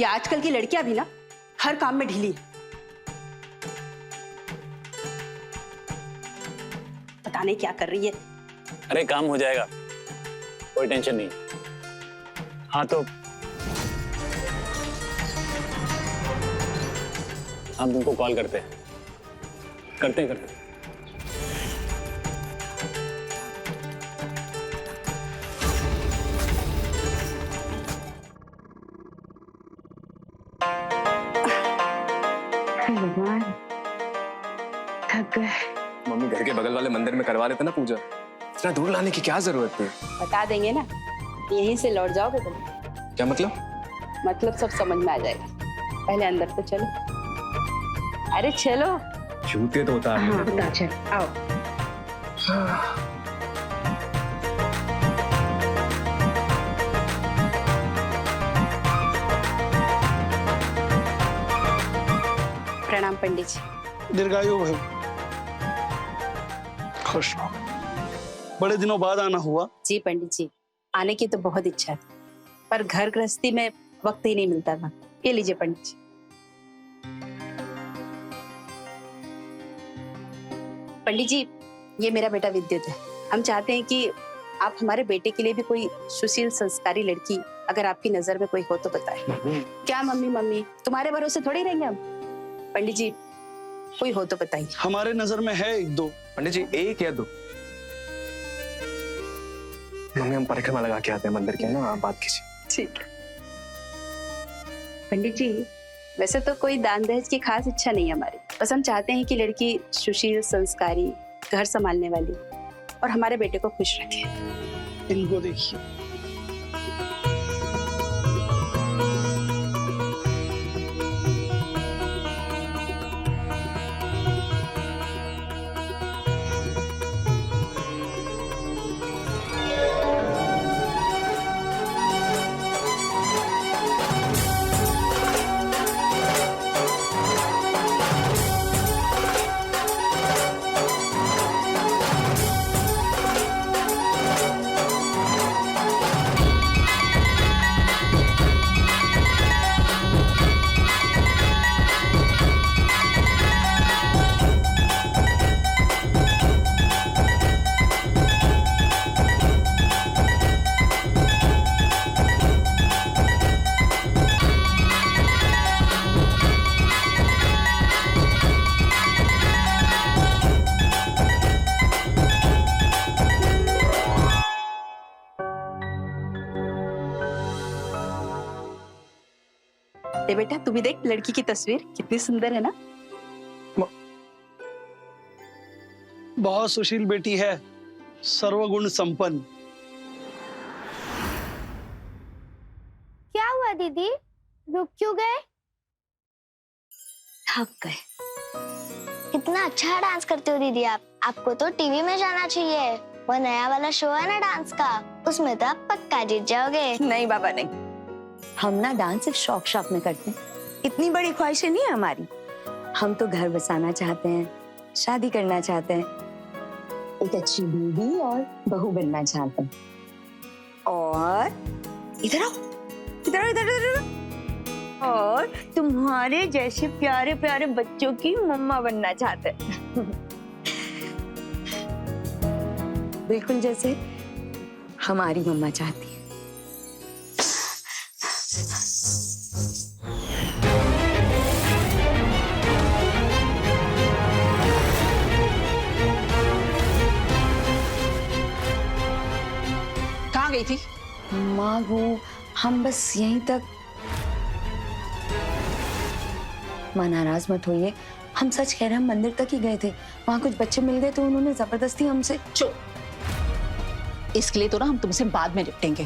ये आजकल की लड़कियां भी ना हर काम में ढीली है। पता नहीं क्या कर रही है। अरे काम हो जाएगा, कोई टेंशन नहीं। हाँ तो हम तुमको कॉल करते हैं। भगवान, थक गए। मम्मी घर के बगल वाले मंदिर में करवा लेते ना पूजा, इतना दूर लाने की क्या जरूरत थी? बता देंगे ना, यहीं से लौट जाओगे तुम। क्या मतलब? मतलब सब समझ में आ जाएगा। पहले अंदर तो चलो। अरे चलो। जूते तो उतार हाँ, उतार चल, आओ। प्रणाम पंडित जी। दीर्घायु भाई, खुश रहो। बड़े दिनों बाद आना हुआ। जी पंडित जी, आने की तो बहुत इच्छा थी, पर घर गृहस्थी में वक्त ही नहीं मिलता था। ये लीजिए पंडित जी। पंडित जी, ये मेरा बेटा विद्युत है। हम चाहते हैं कि आप हमारे बेटे के लिए भी कोई सुशील संस्कारी लड़की, अगर आपकी नजर में कोई हो तो बताएं। क्या मम्मी तुम्हारे भरोसे थोड़ी रहेंगे हम। पंडित जी, कोई हो तो बताइए। हमारे नजर में है एक दो। पंडित जी, एक या दो? मम्मी हम परिक्रमा लगा के आते हैं मंदिर के, ना आप बात कीजिए। ठीक है पंडित जी, वैसे तो कोई दान दहेज की खास इच्छा नहीं है हमारी। बस हम चाहते हैं कि लड़की सुशील, संस्कारी, घर संभालने वाली और हमारे बेटे को खुश रखे। इनको देखिए, ए बेटा, तू भी देख लड़की की तस्वीर कितनी सुंदर है ना। बहुत सुशील बेटी है, सर्वगुण संपन्न। क्या हुआ दीदी, रुक क्यों गए? थक गए। कितना अच्छा डांस करते हो दीदी आप। आपको तो टीवी में जाना चाहिए। वो नया वाला शो है ना डांस का, उसमें तो आप पक्का जीत जाओगे। नहीं बाबा नहीं, हम ना डांस सिर्फ शौक में करते हैं। इतनी बड़ी ख्वाहिशें नहीं है हमारी। हम तो घर बसाना चाहते हैं, शादी करना चाहते हैं, एक अच्छी बीवी और बहू बनना चाहते हैं, और इधर आओ, इधर आओ, इधर इधर, और तुम्हारे जैसे प्यारे प्यारे बच्चों की मम्मा बनना चाहते हैं। बिल्कुल जैसे हमारी मम्मा चाहती है। कहाँ गई थी? माँ वो हम बस यहीं तक। माँ नाराज मत होइए, हम सच कह रहे हैं, हम मंदिर तक ही गए थे। वहाँ कुछ बच्चे मिल गए तो उन्होंने जबरदस्ती हमसे। चुप। इसके लिए तो ना हम तुमसे बाद में निपटेंगे।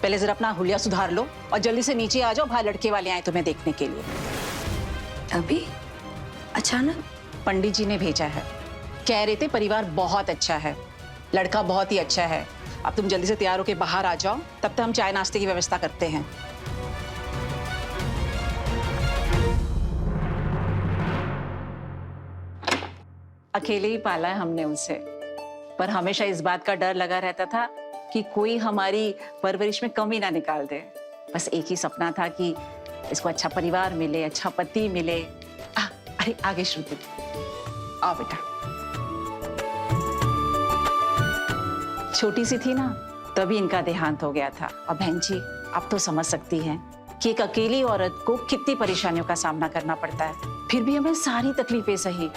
पहले जरा अपना हुलिया सुधार लो और जल्दी से नीचे आ जाओ। बाहर लड़के वाले आए तुम्हें देखने के लिए। अभी अचानक? पंडित जी ने भेजा है, कह रहे थे परिवार बहुत अच्छा है, लड़का बहुत ही अच्छा है। अब तुम जल्दी से तैयार होके बाहर आ जाओ, तब तक हम चाय नाश्ते की व्यवस्था करते हैं। अकेले ही पाला है हमने उसे, पर हमेशा इस बात का डर लगा रहता था कि कोई हमारी परवरिश में कमी ना निकाल दे। बस एक ही सपना था कि इसको अच्छा परिवार मिले, अच्छा पति मिले। अरे आगे श्रुति, आओ बेटा। छोटी सी थी ना तभी इनका देहांत हो गया था। और बहन जी आप तो समझ सकती हैं कि एक अकेली औरत को कितनी परेशानियों का सामना करना पड़ता है। फिर भी हमें सारी तकलीफें सही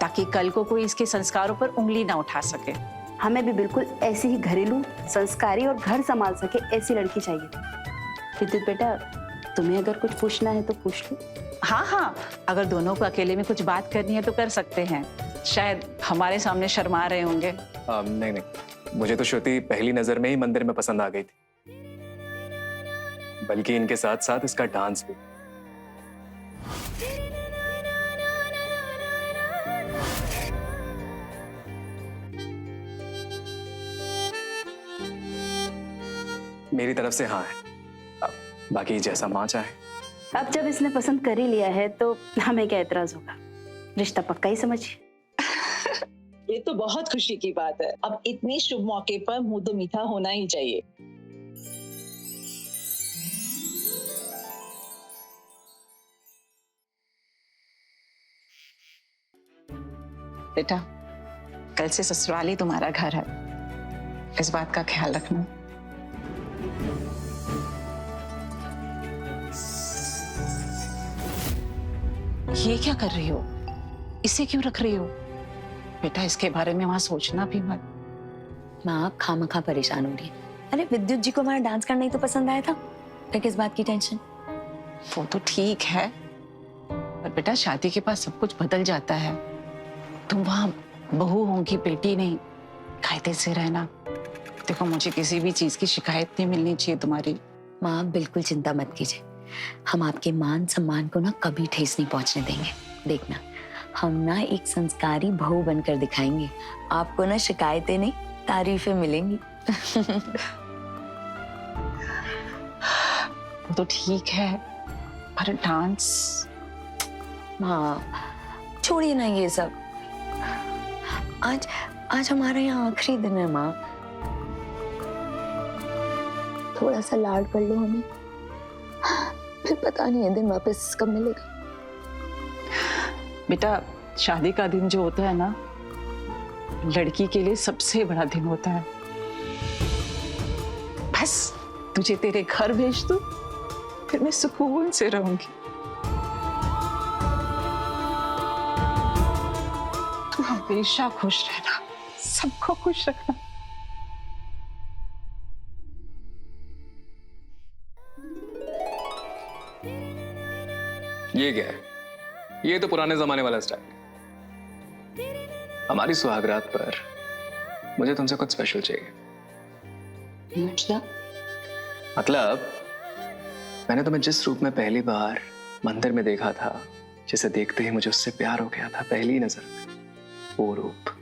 ताकि कल को कोई इसके संस्कारों पर उंगली ना उठा सके। हमें भी बिल्कुल ऐसी ही घरेलू, संस्कारी और घर संभाल सके ऐसी लड़की चाहिए। विद्युत बेटा, तुम्हें अगर कुछ पूछना है तो पूछ लो। हाँ हाँ, अगर दोनों को अकेले में कुछ बात करनी है तो कर सकते हैं। शायद हमारे सामने शर्मा रहे होंगे। नहीं नहीं, मुझे तो श्रुति पहली नजर में ही मंदिर में पसंद आ गई थी, बल्कि इनके साथ साथ इसका डांस भी। मेरी तरफ से हाँ है, अब बाकी जैसा माँ चाहे। अब जब इसने पसंद कर ही लिया है तो हमें क्या एतराज होगा। रिश्ता पक्का ही समझिए। ये तो बहुत खुशी की बात है। अब इतने शुभ मौके पर मुंह तो मीठा होना ही चाहिए। बेटा, कल से ससुराल ही तुम्हारा घर है, इस बात का ख्याल रखना। ये क्या कर रही हो? इसे क्यों रख रही हो? बेटा इसके बारे में वहां सोचना भी मत। माँ आप खामखा परेशान हो रही है। अरे विद्युत जी को हमारा डांस करना ही तो पसंद आया था, फिर किस बात की टेंशन? वो तो ठीक है, पर बेटा शादी के बाद सब कुछ बदल जाता है। तुम वहां बहू होंगी, बेटी नहीं। कायदे से रहना। देखो मुझे किसी भी चीज की शिकायत नहीं मिलनी चाहिए तुम्हारी। माँ आप बिल्कुल चिंता मत कीजिए, हम आपके मान सम्मान को ना कभी ठेस नहीं पहुंचने देंगे। देखना, हम ना एक संस्कारी बहू बनकर दिखाएंगे। आपको ना शिकायतें नहीं तारीफें मिलेंगी। वो तो ठीक है, पर डांस। माँ छोड़िए ना ये सब। आज हमारे यहाँ आखिरी दिन है माँ, थोड़ा सा लाड कर लो हमें, फिर पता नहीं है दिन वापस कब मिलेगा। बेटा शादी का दिन जो होता है ना, लड़की के लिए सबसे बड़ा दिन होता है। बस तुझे तेरे घर भेज दूं, फिर मैं सुकून से रहूंगी। तू हमेशा खुश रहना, सबको खुश रखना। ये क्या है? ये तो पुराने जमाने वाला स्टाइल है। हमारी सुहागरात पर मुझे तुमसे कुछ स्पेशल चाहिए। मतलब मैंने तुम्हें जिस रूप में पहली बार मंदिर में देखा था, जिसे देखते ही मुझे उससे प्यार हो गया था पहली नजर में, वो रूप,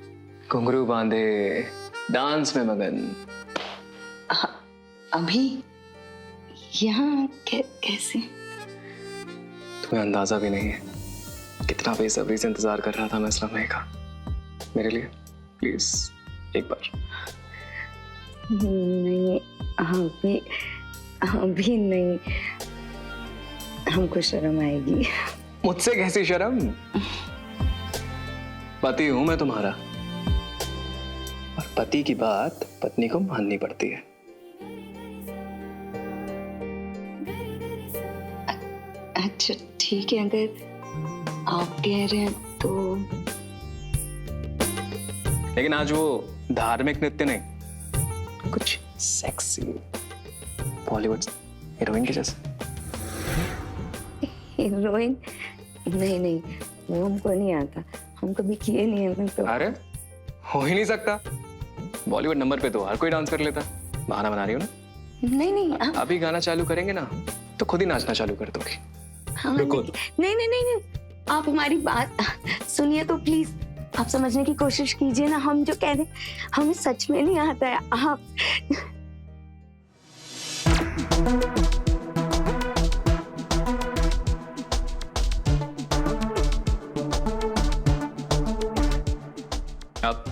घुंघरू बांधे, डांस में मगन। अभी यहाँ कैसे? तुम्हें अंदाजा भी नहीं है कितना बेसब्री से इंतजार कर रहा था मैं इस लम्हे का। मेरे लिए प्लीज एक बार। नहीं, अभी नहीं, हमको शर्म आएगी। मुझसे कैसी शर्म? पति हूं मैं तुम्हारा, और पति की बात पत्नी को माननी पड़ती है। अच्छा ठीक है, अगर आप कह रहे हैं तो। लेकिन आज वो धार्मिक नृत्य नहीं, कुछ सेक्सी बॉलीवुड हीरोइन के जैसे। हीरोइन? नहीं, वो हमको नहीं आता, हम कभी किए नहीं है तो। अरे हो ही नहीं सकता, बॉलीवुड नंबर पे तो हर कोई डांस कर लेता। बहाना बना रही हो ना? नहीं, अभी गाना चालू करेंगे ना तो खुद ही नाचना चालू कर दोगे। हाँ, रुको। नहीं, आप हमारी बात सुनिए तो प्लीज। आप समझने की कोशिश कीजिए ना, हम जो कह रहे हैं हमें सच में नहीं आता है। आप अब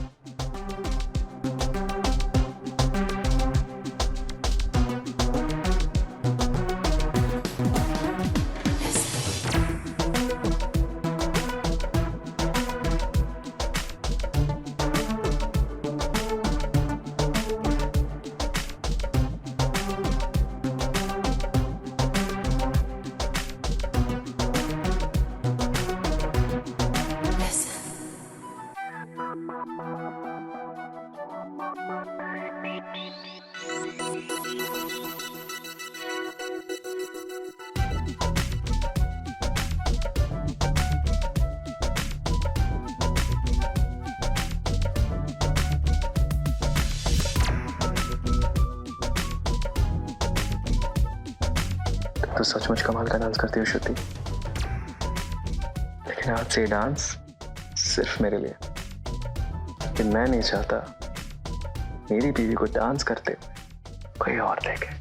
तो सचमुच कमाल का डांस करती हो श्रुति, लेकिन आज से ये डांस सिर्फ मेरे लिए, कि मैं नहीं चाहता मेरी बीवी को डांस करते हुए कोई और देखे।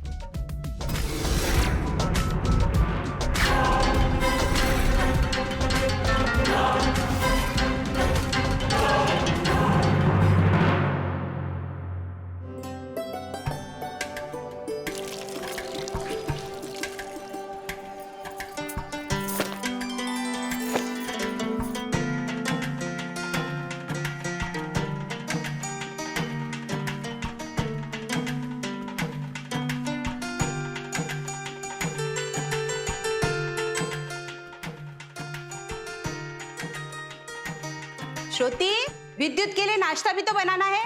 श्रुति, विद्युत के लिए नाश्ता भी तो बनाना है।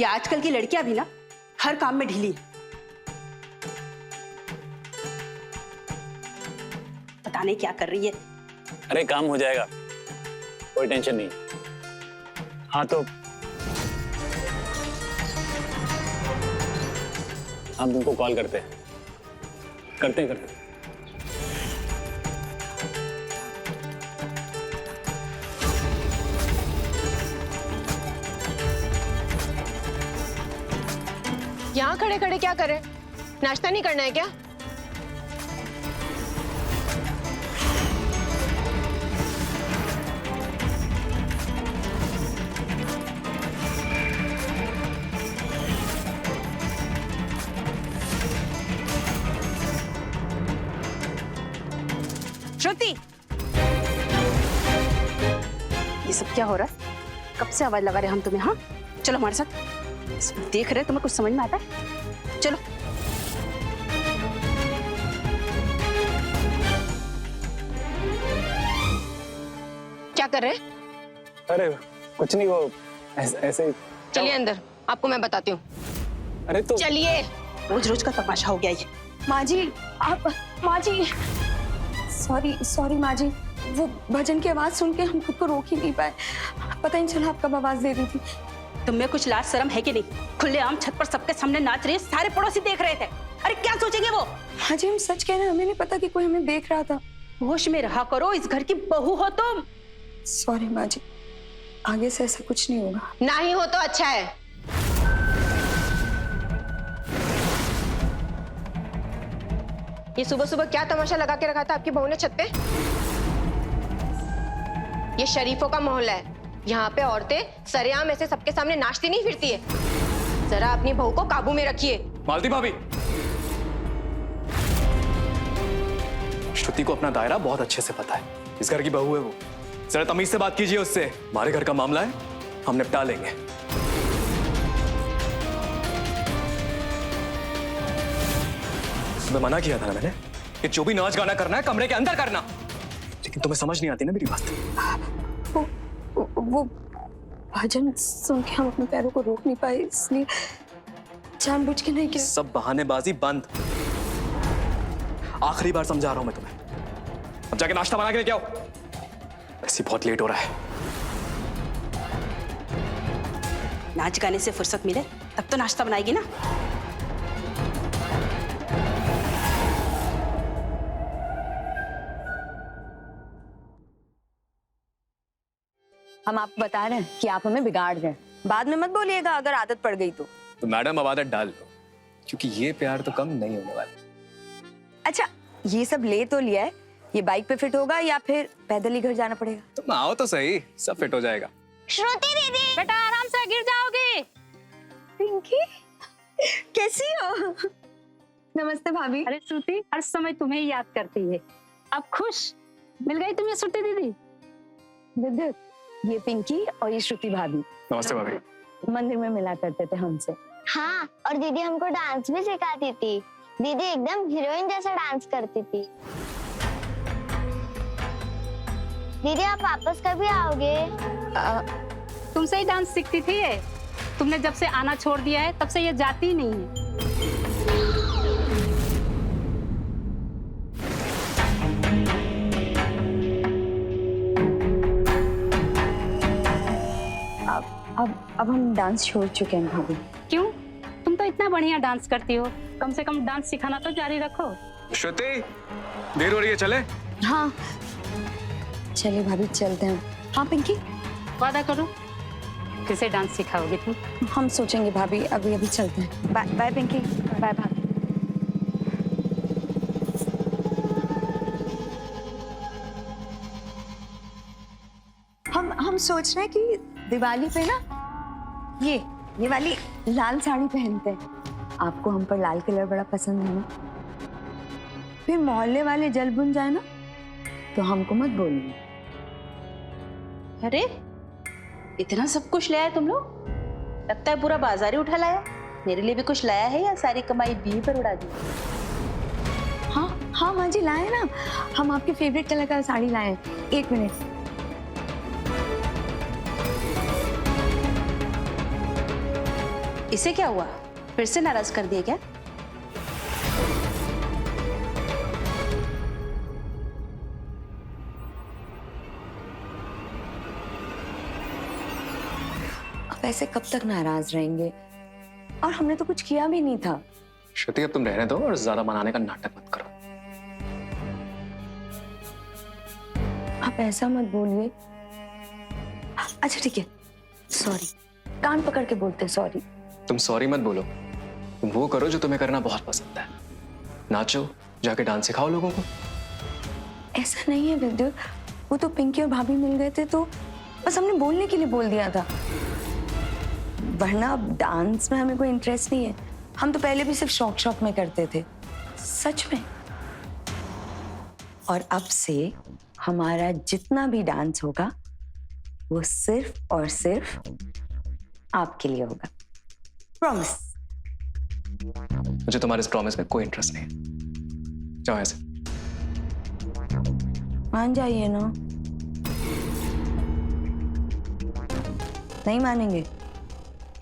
ये आजकल की लड़कियां भी ना हर काम में ढीली है। पता नहीं क्या कर रही है। अरे काम हो जाएगा, कोई टेंशन नहीं। हाँ तो हम तुमको कॉल करते हैं। यहाँ खड़े खड़े क्या कर रहे? नाश्ता नहीं करना है क्या? श्रुति, ये सब क्या हो रहा है? कब से आवाज लगा रहे हम तुम्हें? हाँ चलो हमारे साथ। देख रहे तुम्हें कुछ समझ में आता है? चलो। क्या कर रहे? अरे कुछ नहीं, वो ऐसे ही। चलिए अंदर, आपको मैं बताती हूँ। अरे तो चलिए। रोज रोज का तमाशा हो गया ये। माँ जी, आप, माँ जी, सॉरी माँ जी, वो भजन की आवाज सुन के हम खुद को रोक ही नहीं पाए। पता ही नहीं चला आप कब आवाज दे दी थी। तुम्हें कुछ लाज शर्म है कि नहीं? खुलेआम छत पर सबके सामने नाच रही है, सारे पड़ोसी देख रहे थे। अरे क्या सोचेंगे वो? माँ जी हम सच कह रहे हैं, हमें नहीं पता कि कोई हमें देख रहा था। होश में रहा करो, इस घर की बहू हो तुम। सॉरी माँ जी, आगे से ऐसा कुछ नहीं होगा। ना ही हो तो अच्छा है। ये सुबह सुबह क्या तमाशा लगा के रखा था आपकी बहू ने छत पे? ये शरीफों का मोहल्ला है, यहाँ पे औरतें सरेआम ऐसे सबके सामने नाचती नहीं फिरती है। जरा अपनी बहू को काबू में रखिए। मालती भाभी, श्रुति को अपना दायरा बहुत अच्छे से पता है। इस घर की बहू है वो, जरा तमीज से बात कीजिए उससे। हमारे घर का मामला है, हम निपटा लेंगे। तुम्हें मना किया था ना मैंने कि जो भी नाच गाना करना है कमरे के अंदर करना, लेकिन तुम्हें समझ नहीं आती ना मेरी बात। वो भजन सुन के हम अपने पैरों को रोक नहीं पाए, इसलिए जानबूझ के नहीं किया। सब बहानेबाजी बंद। आखिरी बार समझा रहा हूं मैं तुम्हें, अब जाके नाश्ता बना के लेके आओ। ऐसे बहुत लेट हो रहा है। नाच गाने से फुर्सत मिले तब तो नाश्ता बनाएगी ना। हम आपको बता रहे हैं कि आप हमें बिगाड़ रहे हैं। बाद में मत बोलिएगा अगर आदत पड़ गई तो मैडम अब आदत डाल लो, क्योंकि ये प्यार तो कम नहीं होने वाला। अच्छा, ये सब ले तो लिया है, ये बाइक पे फिट होगा या फिर पैदल ही घर जाना पड़ेगा? तुम आओ तो सही, सब फिट हो जाएगा। श्रुति दीदी, बेटा आराम से, गिर जाओगी। पिंकी, कैसी हो? नमस्ते भाभी। अरे श्रुति हर समय तुम्हें ही याद करती है। अब खुश मिल गई तुम्हें श्रुति दीदी। विद्युत, ये पिंकी और ये श्रुति भाभी। नमस्ते भाभी। मंदिर में मिला करते थे हमसे। हाँ, और दीदी हमको डांस भी सिखाती थी। दीदी एकदम हीरोइन जैसा डांस करती थी। दीदी आप वापस कभी आओगे? तुमसे ही डांस सीखती थी ये। तुमने जब से आना छोड़ दिया है तब से ये जाती ही नहीं है। अब हम डांस छोड़ चुके हैं भाभी। क्यों? तुम तो इतना इतना बढ़िया डांस करती हो, कम से कम डांस सिखाना तो जारी रखो। श्रुति, देर हो रही है, चले? हाँ चलिए भाभी चलते हैं। हाँ पिंकी, वादा करो किसे डांस सिखाओगी तुम? हम सोचेंगे भाभी, अभी अभी चलते हैं। बाय बाय पिंकी, बाय भाभी। हम सोच रहे हैं कि दिवाली पे ना ये वाली लाल साड़ी पहनते हैं। आपको हम पर लाल कलर बड़ा पसंद है ना। फिर मोहल्ले वाले जल बुन जाए ना तो हमको मत बोलिए। अरे इतना सब कुछ लाया तुम लोग? लगता है पूरा बाजार ही उठा लाया। मेरे लिए भी कुछ लाया है या सारी कमाई बीवी पर उड़ा दी? हाँ माँ जी लाए ना, हम आपके फेवरेट कलर का साड़ी लाए हैं। 1 मिनट। इसे क्या हुआ? फिर से नाराज कर दिए क्या? अब ऐसे कब तक नाराज रहेंगे? और हमने तो कुछ किया भी नहीं था। श्रुति, अब तुम रहने दो और ज्यादा मनाने का नाटक मत करो। आप ऐसा मत बोलिए। अच्छा ठीक है, सॉरी। कान पकड़ के बोलते सॉरी। तुम सॉरी मत बोलो, तुम वो करो जो तुम्हें करना बहुत पसंद है। नाचो, जाके डांस सिखाओ लोगों को। ऐसा नहीं है विद्युत, वो तो पिंकी और भाभी मिल गए थे तो बस हमने बोलने के लिए बोल दिया था, वरना अब डांस में हमें कोई इंटरेस्ट नहीं है। हम तो पहले भी सिर्फ शौक में करते थे, सच में। और अब से हमारा जितना भी डांस होगा वो सिर्फ और सिर्फ आपके लिए होगा, प्रॉमिस। मुझे तुम्हारे इस प्रॉमिस में कोई इंटरेस्ट नहीं है। जाओ ऐसे। मान जाइए ना। नहीं मानेंगे?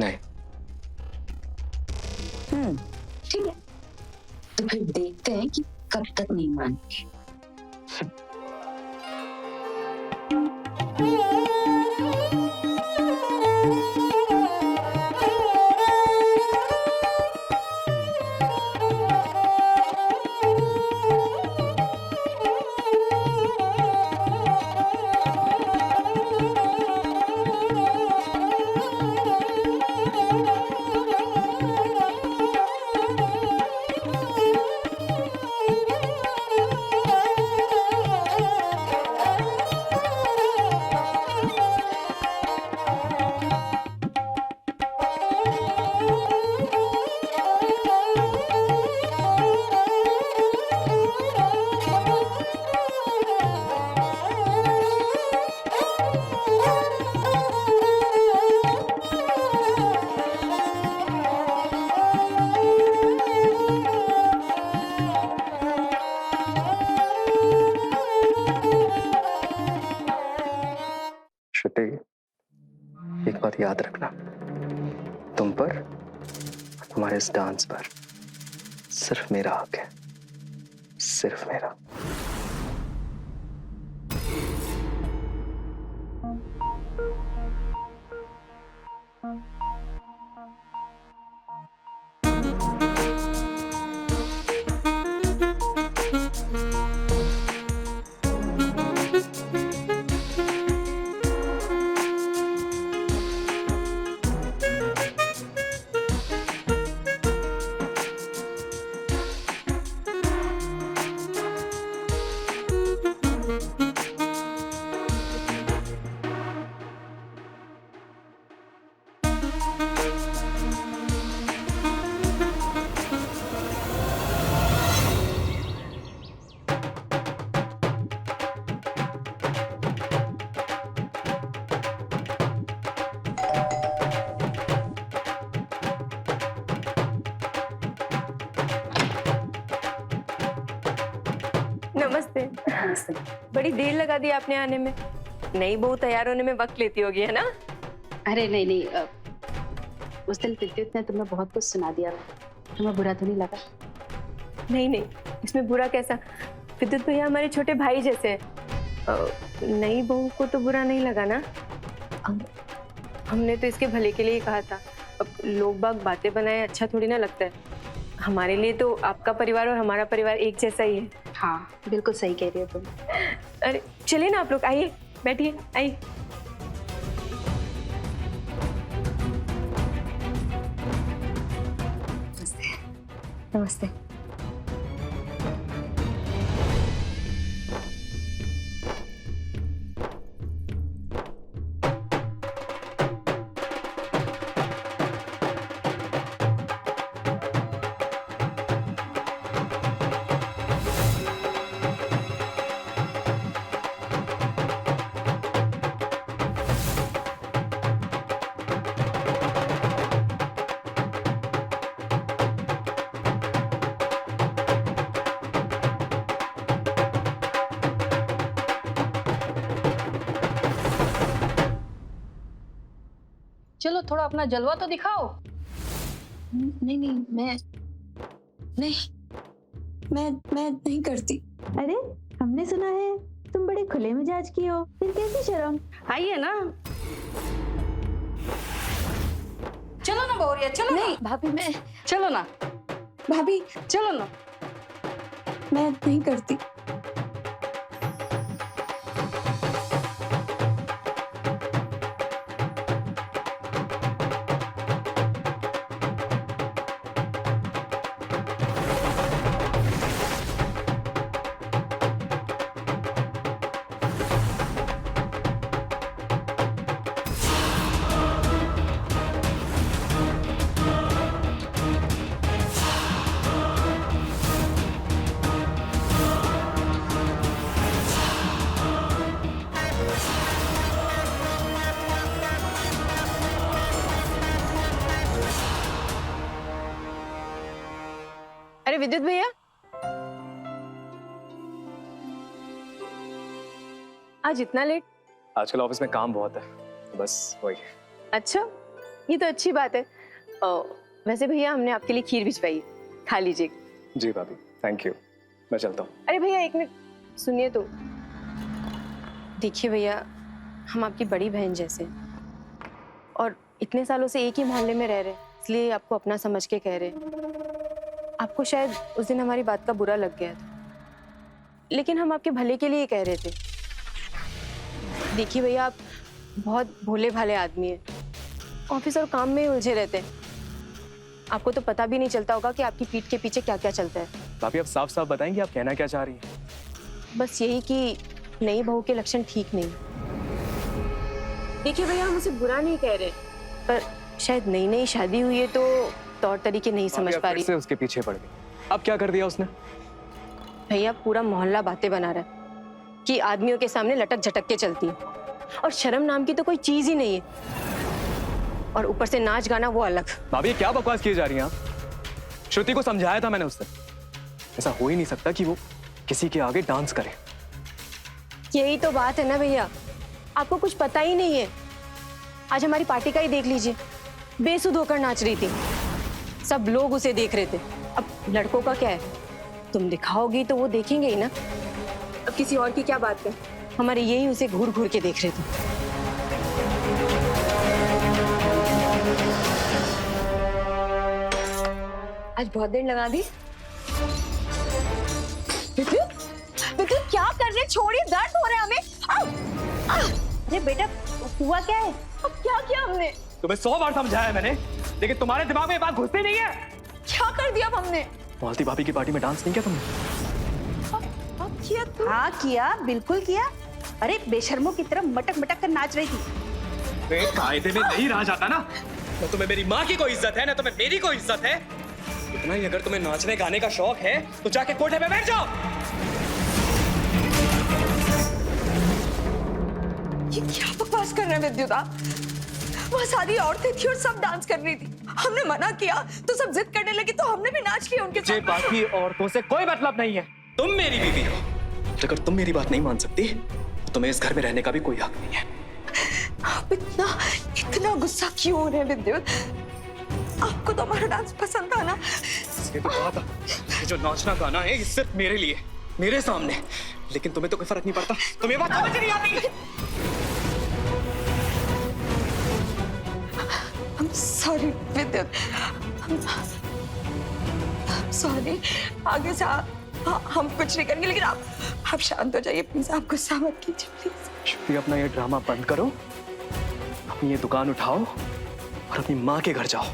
नहीं। ठीक है, तो फिर देखते हैं कि कब तक नहीं मानेंगे। श्रुति, एक बात याद रखना, तुम पर, तुम्हारे इस डांस पर सिर्फ मेरा हक है, सिर्फ मेरा। नमस्ते। बड़ी देर लगा दी आपने आने में। नई बहू तैयार होने में वक्त लेती होगी, है ना? अरे नहीं, उस दिन विद्युत ने तुम्हें बहुत कुछ सुना दिया, तुम्हें बुरा तो नहीं लगा? नहीं, इसमें बुरा कैसा? विद्युत भैया हमारे छोटे भाई जैसे हैं। नई बहू को तो बुरा नहीं लगा ना? हमने तो इसके भले के लिए ही कहा था। अब लोग बाग बातें बनाए अच्छा थोड़ी ना लगता है। हमारे लिए तो आपका परिवार और हमारा परिवार एक जैसा ही है। हाँ बिल्कुल सही कह रही हो तुम। अरे चलिए ना आप लोग, आइए बैठिए, आइए। नमस्ते। चलो थोड़ा अपना जलवा तो दिखाओ। नहीं नहीं, मैं नहीं करती। अरे हमने सुना है तुम बड़े खुले मिजाज की हो, फिर कैसी शर्म? आइए ना, चलो ना बहुरिया, चलो। नहीं भाभी, मैं चलो ना भाभी चलो ना। मैं नहीं करती। अरे विद्युत भैया, आज इतना लेट? आजकल ऑफिस में काम बहुत है, तो बस वही। अच्छा, ये तो अच्छी बात है। वैसे भैया हमने आपके लिए खीर भिजवाई है, खा लीजिए। जी भाभी, थैंक यू। मैं चलता हूँ। अरे भैया एक मिनट सुनिए तो। देखिए भैया, हम आपकी बड़ी बहन जैसे हैं और इतने सालों से एक ही मोहल्ले में रह रहे हैं, इसलिए आपको अपना समझ के कह रहे हैं। आपको शायद उस दिन हमारी बात का बुरा लग गया था, लेकिन हम आपके भले के लिए कह रहे थे। देखिए भैया, आप बहुत भोले भाले आदमी हैं, ऑफिस और काम में ही उलझे रहते हैं। आपको तो पता भी नहीं चलता होगा कि आपकी पीठ के पीछे क्या क्या चलता है। भाभी आप साफ साफ बताएंगे आप कहना क्या चाह रही हैं? बस यही कि नई बहू के लक्षण ठीक नहीं। देखिए भैया, हम उसे बुरा नहीं कह रहे, पर शायद नई नई शादी हुई है तो तौर तरीके नहीं समझ पा रही। से उसके पीछे पड़ गई। अब क्या कर दिया उसने? भैया पूरा मोहल्ला बातें बना रहा है कि आदमियों के सामने लटक झटक के चलती है और शर्म नाम की तो कोई चीज ही नहीं है, और ऊपर से नाच गाना वो अलग। भाभी क्या बकवास किए जा रही हैं आप? श्रुति को समझाया था मैंने उससे, ऐसा हो ही नहीं सकता कि वो किसी के आगे डांस करे। यही तो बात है ना भैया, आपको कुछ पता ही नहीं है। आज हमारी पार्टी का ही देख लीजिए, बेसुध होकर नाच रही थी, सब लोग उसे देख रहे थे। अब लड़कों का क्या है, तुम दिखाओगी तो वो देखेंगे ही ना। अब किसी और की क्या बात है, हमारे यही उसे घूर घूर के देख रहे थे। आज बहुत देर लगा दी। विद्युत क्या कर रहे? छोड़िए, दर्द हो रहा है हमें। अरे बेटा हुआ क्या है? अब क्या किया हमने? तुम्हें 100 बार समझाया मैंने, लेकिन तुम्हारे दिमाग में ये बात घुसती नहीं है। क्या कर दिया अब हमने? मालती भाभी की पार्टी में डांस नहीं किया तुमने? अब किया तू? हाँ किया, बिल्कुल किया। अरे बेशर्मों की तरह मटक मटक कर नाच रही थी। कायदे में नहीं रहा जाता ना। न तुम्हें मेरी माँ की कोई इज्जत है, न तुम्हें मेरी कोई इज्जत है। इतना ही अगर तुम्हें नाचने गाने का शौक है तो जाके कोठे पे बैठ जाओ। ये क्या बकवास कर रहे हैं विद्युत आप? वहाँ सारी औरतें थी और सब डांस कर रही थी। हमने मना किया तो सब जिद करने लगी, तो हमने भी नाच लिया उनके साथ। बाकी औरतों से कोई मतलब नहीं है, तुम मेरी बीवी हो। अगर तुम मेरी बात नहीं मान सकती तो तुम्हें इस घर में रहने का भी कोई हक नहीं है। आप इतना गुस्सा क्यों हो रहे हैं विद्युत? आपको तो हमारा डांस पसंद था ना? ये तो कहा था, ये जो नाचना गाना है ये सिर्फ मेरे लिए, मेरे सामने। लेकिन तुम्हें तो कोई फर्क नहीं पड़ता, तुम्हें बात समझ नहीं आती। हम सॉरी विद्युत, सॉरी। आगे से हम कुछ नहीं करेंगे, लेकिन आप शांत हो जाइए प्लीज, आप गुस्सा मत कीजिए प्लीज। श्रुति अपना ये ड्रामा बंद करो, अपनी ये दुकान उठाओ और अपनी माँ के घर जाओ।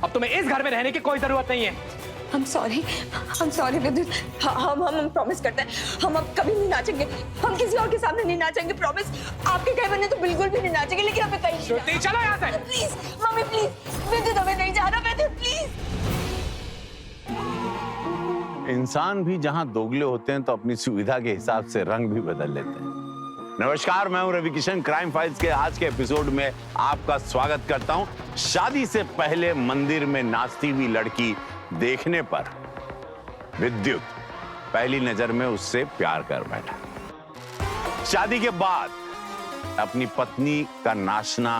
अब तुम्हें इस घर में रहने की कोई जरूरत नहीं है। I'm sorry विद्युत, हम प्रॉमिस करते हैं, हम अब कभी नहीं नाचेंगे, हम किसी और के सामने नहीं नाचेंगे, प्रॉमिस। आपके घर में तो बिल्कुल भी नहीं नाचेंगे, लेकिन हमें कहीं श्रुति चलो यहाँ से। प्लीज मम्मी प्लीज, विद्युत हमें नहीं जाना, विद्युत प्लीज। इंसान भी जहां दोगले होते हैं तो अपनी सुविधा के हिसाब से रंग भी बदल लेते हैं। नमस्कार, मैं हूं रवि किशन। क्राइम फाइल्स के आज के एपिसोड में आपका स्वागत करता हूं। शादी से पहले मंदिर में नाचती हुई लड़की देखने पर विद्युत पहली नजर में उससे प्यार कर बैठा। शादी के बाद अपनी पत्नी का नाचना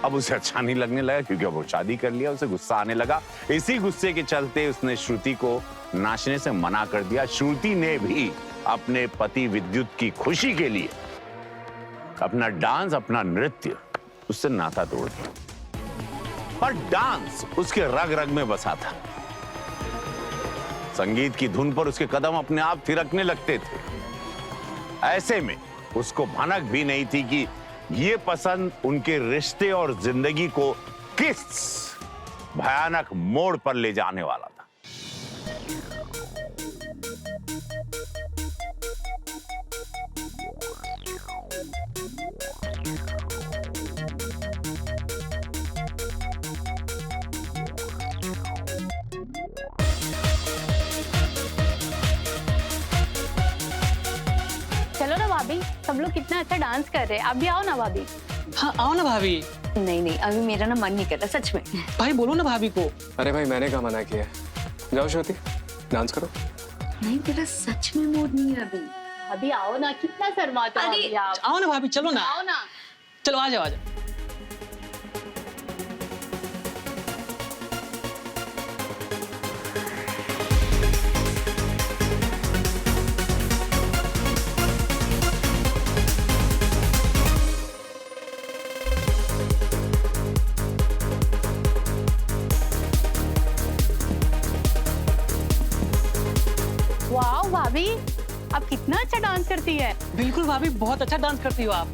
अब उसे अच्छा नहीं लगने लगा, क्योंकि अब वो शादी कर लिया, उसे गुस्सा आने लगा। इसी गुस्से के चलते उसने श्रुति को नाचने से मना कर दिया। श्रुति ने भी अपने पति विद्युत की खुशी के लिए अपना डांस, अपना नृत्य उससे नाता तोड़ दिया। और डांस उसके रग रग में बसा था। संगीत की धुन पर उसके कदम अपने आप थिरकने लगते थे। ऐसे में उसको भनक भी नहीं थी कि ये पसंद उनके रिश्ते और जिंदगी को किस भयानक मोड़ पर ले जाने वाला था। चलो ना भाभी, सब लोग कितना अच्छा डांस कर रहे हैं, आप भी आओ ना भाभी। हाँ आओ ना भाभी। नहीं, अभी मेरा ना मन नहीं कर रहा, सच में। भाई बोलो ना भाभी को। अरे भाई मैंने कहा मना किया। जाओ श्रुति डांस करो। नहीं, तेरा सच में मूड नहीं है अभी। अभी आओ ना, कितना शर्माते हो भाभी आप। आओ ना भाभी, चलो ना। आओ ना। चलो आ जाओ आ जाओ। वाह भाभी, आप कितना अच्छा डांस करती है। बिल्कुल भाभी, बहुत अच्छा डांस करती हो आप।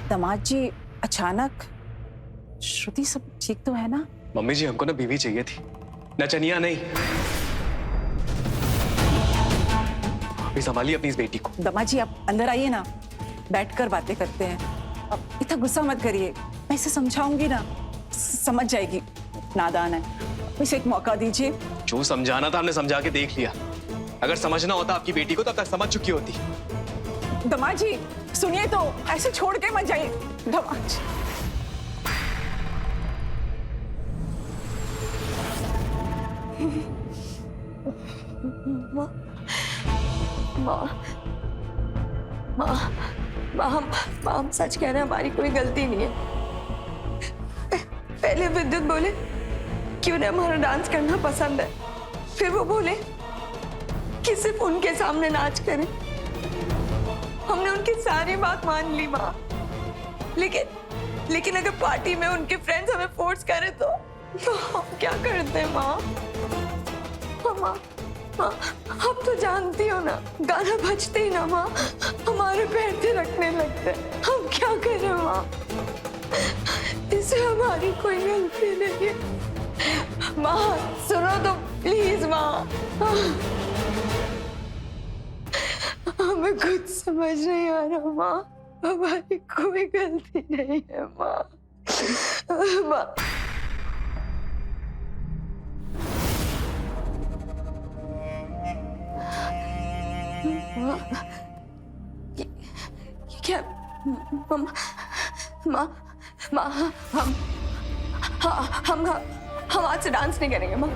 दामाद जी अचानक, श्रुति सब ठीक तो है ना? मम्मी जी हमको ना बीवी चाहिए थी, नचनिया नहीं। अभी संभालिए अपनी इस बेटी को। दामाद जी आप अंदर आइए ना, बैठकर बातें करते हैं। अब इतना गुस्सा मत करिए, मैं इसे समझाऊंगी ना, समझ जाएगी। नादान है, इसे एक मौका दीजिए। जो समझाना था हमने समझा के देख लिया। अगर समझना होता आपकी बेटी को तो अब तक समझ चुकी होती। दामाद जी सुनिए तो, ऐसे छोड़ के मत जाइए। दामाद जी हम सच कह रहे हैं, हमारी कोई गलती नहीं है। पहले विद्युत बोले कि उन्हें हमारा डांस करना पसंद है, फिर वो बोले कि सिर्फ उनके सामने नाच करें। हमने उनकी सारी बात मान ली माँ, लेकिन अगर पार्टी में उनके फ्रेंड्स हमें फोर्स करें तो हम क्या करते हैं माँ? माँ आप तो जानती हो ना, गाना बजते ही ना माँ हमारे पैर थिरकने लगते हैं। हम क्या करें माँ? इससे हमारी कोई गलती नहीं है। माँ सुनो तो प्लीज माँ, हमें कुछ समझ नहीं आ रहा माँ, हमारी कोई गलती नहीं है माँ। माँ क्या माँ हम आज से डांस नहीं करेंगे माँ,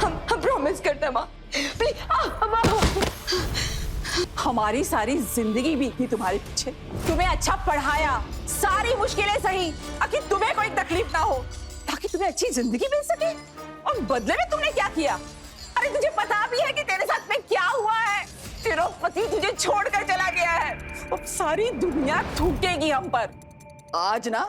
हम प्रॉमिस करते हैं माँ, प्लीज। हमारी सारी जिंदगी बीती तुम्हारे पीछे, तुम्हें अच्छा पढ़ाया, सारी मुश्किलें सही, ताकि तुम्हें कोई तकलीफ ना हो, ताकि तुम्हें अच्छी जिंदगी मिल सके। और बदले में तुमने क्या किया? अरे तुझे पता भी है कि तेरे साथ में क्या हुआ है? तेरा पति तुझे छोड़कर चला गया है। अब सारी दुनिया थूकेगी हम पर। आज ना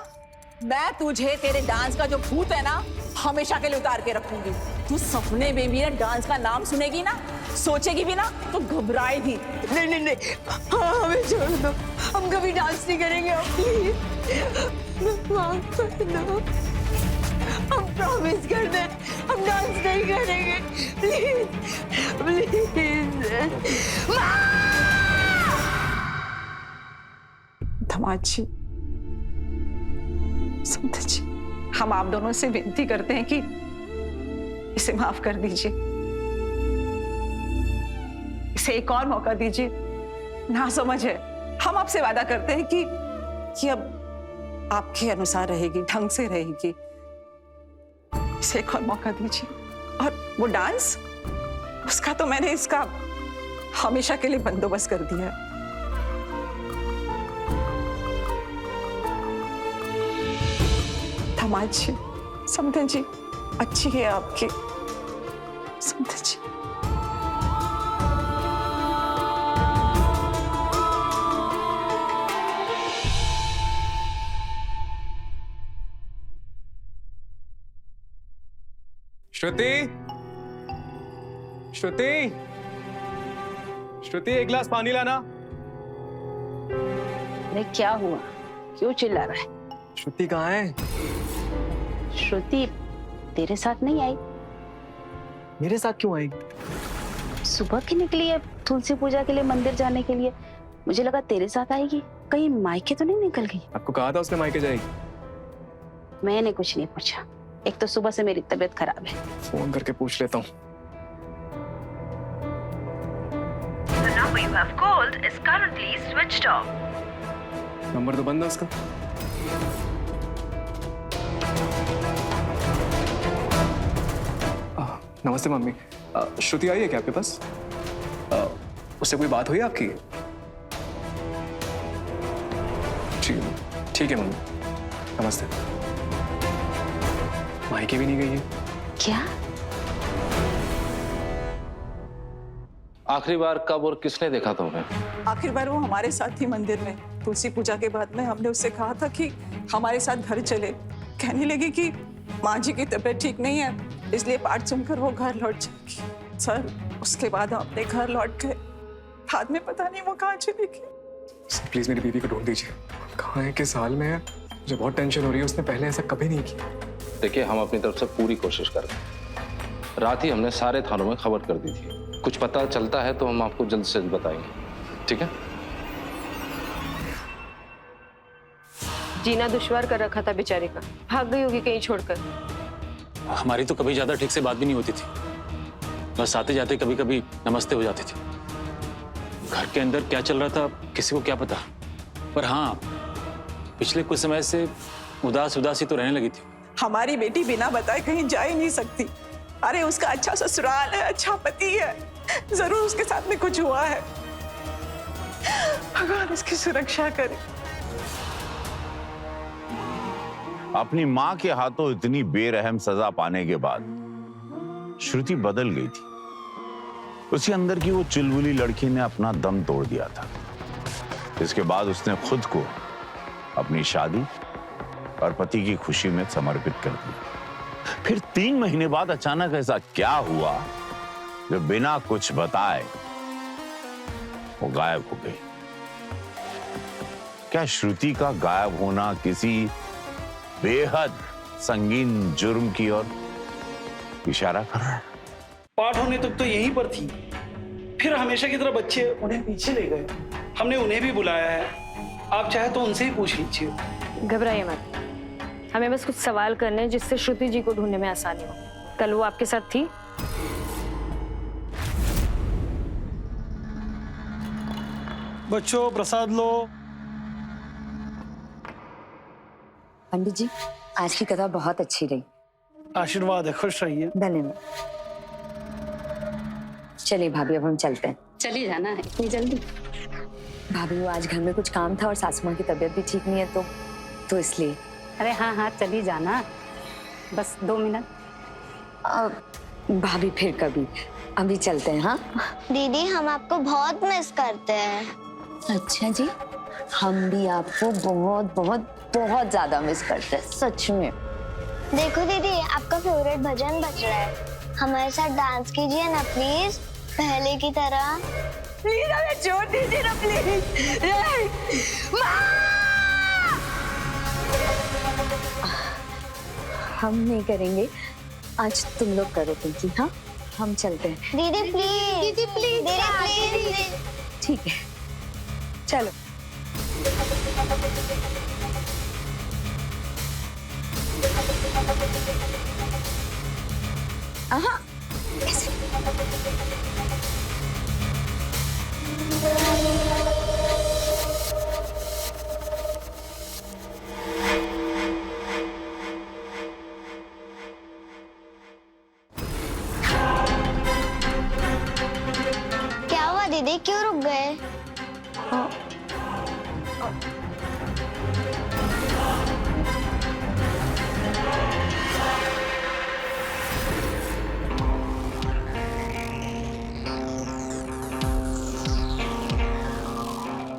मैं तुझे तेरे डांस का जो भूत है ना हमेशा के लिए उतार के रखूंगी। तू सपने में भी ना डांस का नाम सुनेगी ना, सोचेगी भी ना, तो घबराएगी। नहीं हाँ, हमें छोड़ दो, हम कभी डांस नहीं करेंगे प्लीज। माफ कर दो, हम प्रॉमिस कर दे हम डांस नहीं करेंगे प्लीज प्लीज। धमाल जी, समझ जी, हम आप दोनों से विनती करते हैं कि इसे माफ कर दीजिए, इसे एक और मौका दीजिए। ना समझ है, हम आपसे वादा करते हैं कि अब आपके अनुसार रहेगी, ढंग से रहेगी। इसे एक और मौका दीजिए। और वो डांस, उसका तो मैंने इसका हमेशा के लिए बंदोबस्त कर दिया है। धमाल जी, समझे जी, अच्छी है आपकी, समझे जी। श्रुति एक गिलास पानी लाना। अरे क्या हुआ, क्यों चिल्ला रहा है? श्रुति कहाँ है? श्रुति तेरे साथ नहीं आई। मेरे साथ क्यों आई? सुबह की निकली है तुलसी पूजा के लिए मंदिर जाने के लिए, मुझे लगा तेरे साथ आएगी। कहीं मायके तो नहीं निकल गई? आपको कहा था उसने मायके जाएगी। मैंने कुछ नहीं पूछा, एक तो सुबह से मेरी तबीयत खराब है। फोन करके पूछ लेता हूँ। नंबर तो बंद है उसका। नमस्ते मम्मी, श्रुति आई है क्या आपके पास? उससे कोई बात हुई आपकी? ठीक है मम्मी, नमस्ते। मायके भी नहीं गई है क्या? आखिरी बार कब और किसने देखा था उन्हें? आखिर बार वो हमारे साथ थी मंदिर में। तुलसी पूजा के बाद में हमने उससे कहा था कि हमारे साथ घर चले। कहने लगी कि माँ जी की तबीयत ठीक नहीं है, इसलिए पाठ सुनकर वो घर लौट जाएगी। सर, उसके बाद हम अपने घर लौट गए। बाद में पता नहीं वो कहाँ चली गई। प्लीज मेरी बीवी को ढूंढ दीजिए, कहाँ है, किस हाल में है। मुझे बहुत टेंशन हो रही है, उसने पहले ऐसा कभी नहीं किया। देखिए, हम अपनी तरफ से पूरी कोशिश कर रहे हैं। रात ही हमने सारे थानों में खबर कर दी थी। कुछ पता चलता है तो हम आपको जल्द से जल्द बताएंगे, ठीक है? जीना दुश्वार कर रखा था बेचारे का, भाग गई होगी कहीं छोड़कर। हमारी तो कभी ज्यादा ठीक से बात भी नहीं होती थी, बस आते जाते कभी कभी नमस्ते हो जाती थी। घर के अंदर क्या चल रहा था किसी को क्या पता। पर हाँ, पिछले कुछ समय से उदासी तो रहने लगी थी। हमारी बेटी बिना बताए कहीं जा ही नहीं सकती। अरे उसका अच्छा ससुराल है, अच्छा पति है, जरूर उसके साथ में कुछ हुआ है। भगवान उसकी सुरक्षा करे। अपनी मां के हाथों इतनी बेरहम सजा पाने के बाद श्रुति बदल गई थी। उसके अंदर की वो चुलबुली लड़की ने अपना दम तोड़ दिया था। इसके बाद उसने खुद को अपनी शादी और पति की खुशी में समर्पित कर दिया। फिर 3 महीने बाद अचानक ऐसा क्या हुआ जो बिना कुछ बताए वो गायब हो गई? क्या श्रुति का गायब होना किसी बेहद संगीन जुर्म की ओर इशारा कर रहा है? पाठ होने तक तो यहीं पर थी, फिर हमेशा की तरह बच्चे उन्हें पीछे ले गए। हमने उन्हें भी बुलाया है, आप चाहे तो उनसे ही पूछ लीजिए। घबराइए मत, हमें बस कुछ सवाल करने हैं जिससे श्रुति जी को ढूंढने में आसानी हो। कल वो आपके साथ थी? बच्चों प्रसाद लो। पंडित जी, आज की कथा बहुत अच्छी रही। आशीर्वाद है, खुश रहिए। धन्यवाद। चलिए भाभी, अब हम चलते हैं। चली जाना है इतनी जल्दी? भाभी, वो आज घर में कुछ काम था और सासू माँ की तबीयत भी ठीक नहीं है, तो इसलिए। अरे हाँ हाँ चली जाना, बस 2 मिनट। भाभी फिर कभी, अभी चलते हैं। हाँ दीदी, हम आपको बहुत मिस करते हैं। अच्छा जी, हम भी आपको बहुत बहुत बहुत ज्यादा मिस करते हैं, सच में। देखो दीदी, आपका फेवरेट भजन बज रहा है, हमारे साथ डांस कीजिए ना प्लीज, पहले की तरह। प्लीज हमें छोड़ दीजिए ना प्लीज। हम नहीं करेंगे, आज तुम लोग करो पिंकी। हाँ हम चलते हैं। दीदी प्लीज, दीदी प्लीज, दीदी प्लीज। ठीक है, चलो। हाँ ऐसे। क्या हुआ दीदी, क्यों रुक गए?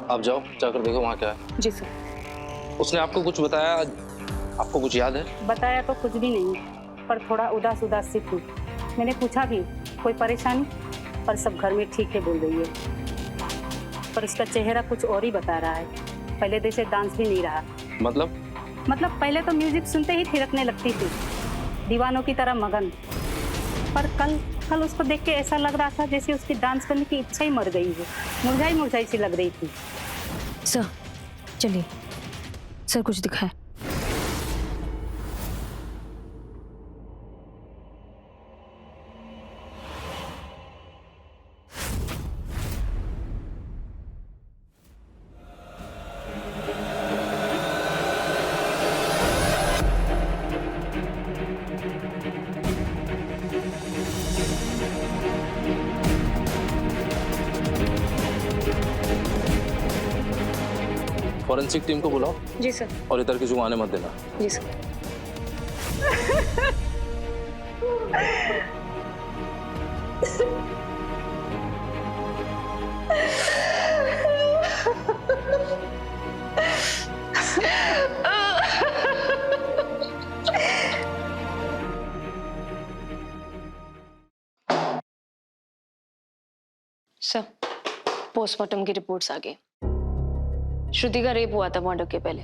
आप जाओ, जाकर देखो वहाँ क्या है। जी सर। उसने आपको कुछ बताया? आपको कुछ याद है? बताया तो कुछ भी नहीं, पर थोड़ा उदास उदास सी थी। मैंने पूछा भी कोई परेशानी, पर सब घर में ठीक है बोल रही है, पर उसका चेहरा कुछ और ही बता रहा है। पहले जैसे डांस भी नहीं रहा। मतलब पहले तो म्यूजिक सुनते ही थिरकने लगती थी, दीवानों की तरह मगन, पर कल उसको देख के ऐसा लग रहा था जैसे उसकी डांस करने की इच्छा ही मर गई है, मुरझाई सी लग रही थी। सर चलिए, सर कुछ दिखाए। फॉरेंसिक टीम को बुलाओ। जी सर। और इधर किसी को आने मत देना। जी सर। सर, पोस्टमार्टम की रिपोर्ट्स आ गई। श्रुति का रेप हुआ था मर्डर के पहले।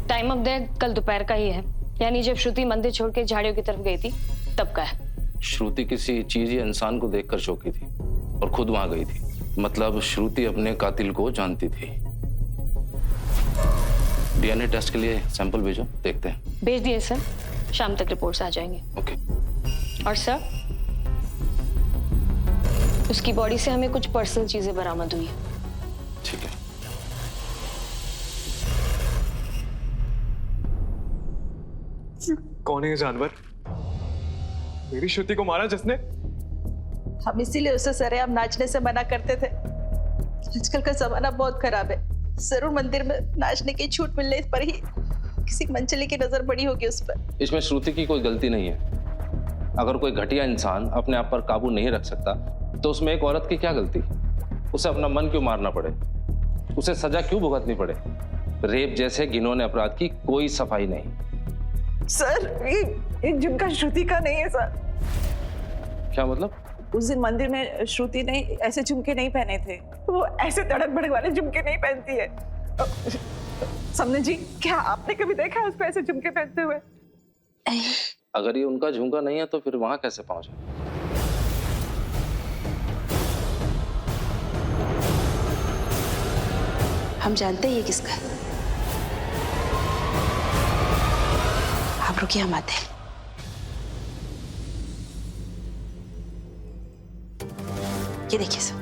टाइम ऑफ डेथ कल दोपहर का ही है, यानी जब श्रुति मंदिर छोड़ के झाड़ियों की तरफ गई थी तब का है। श्रुति किसी चीज या इंसान को देखकर चौंकी थी और खुद वहां गई थी। मतलब श्रुति अपने कातिल को जानती थी। डीएनए टेस्ट के लिए सैंपल भेजो, देखते हैं। भेज दिए सर, शाम तक रिपोर्ट्स आ जाएंगे। ओके। और सर, उसकी बॉडी से हमें कुछ पर्सनल चीजें बरामद हुई है। ठीक है। कौन है ये जानवर? मेरी श्रुति को मारा जिसने? हम इसीलिए उसे सरेआम नाचने से मना करते थे। आजकल का जमाना बहुत खराब है, जरूर मंदिर में नाचने की छूट मिलने पर ही किसी मंचली की नजर पड़ी होगी उस पर। इसमें श्रुति की कोई गलती नहीं है। अगर कोई घटिया इंसान अपने आप पर काबू नहीं रख सकता तो उसमें एक औरत की क्या गलती? उसे अपना मन क्यों मारना पड़े? उसे सजा क्यों भुगतनी पड़े? रेप जैसे घिनौने अपराध की कोई सफाई नहीं। सर ये झुमका श्रुति का नहीं है सर। क्या मतलब? उस दिन मंदिर में श्रुति ने ऐसे झुमके नहीं पहने थे। वो ऐसे तड़क भड़क वाले झुमके नहीं पहनती है। समझे जी, क्या आपने कभी देखा है उसको ऐसे झुमके पहनते हुए? अगर ये उनका झुमका नहीं है तो फिर वहां कैसे पहुंचे? हम जानते हैं ये किसका है। आप रुकिए, हम आते हैं। ये देखिए सर,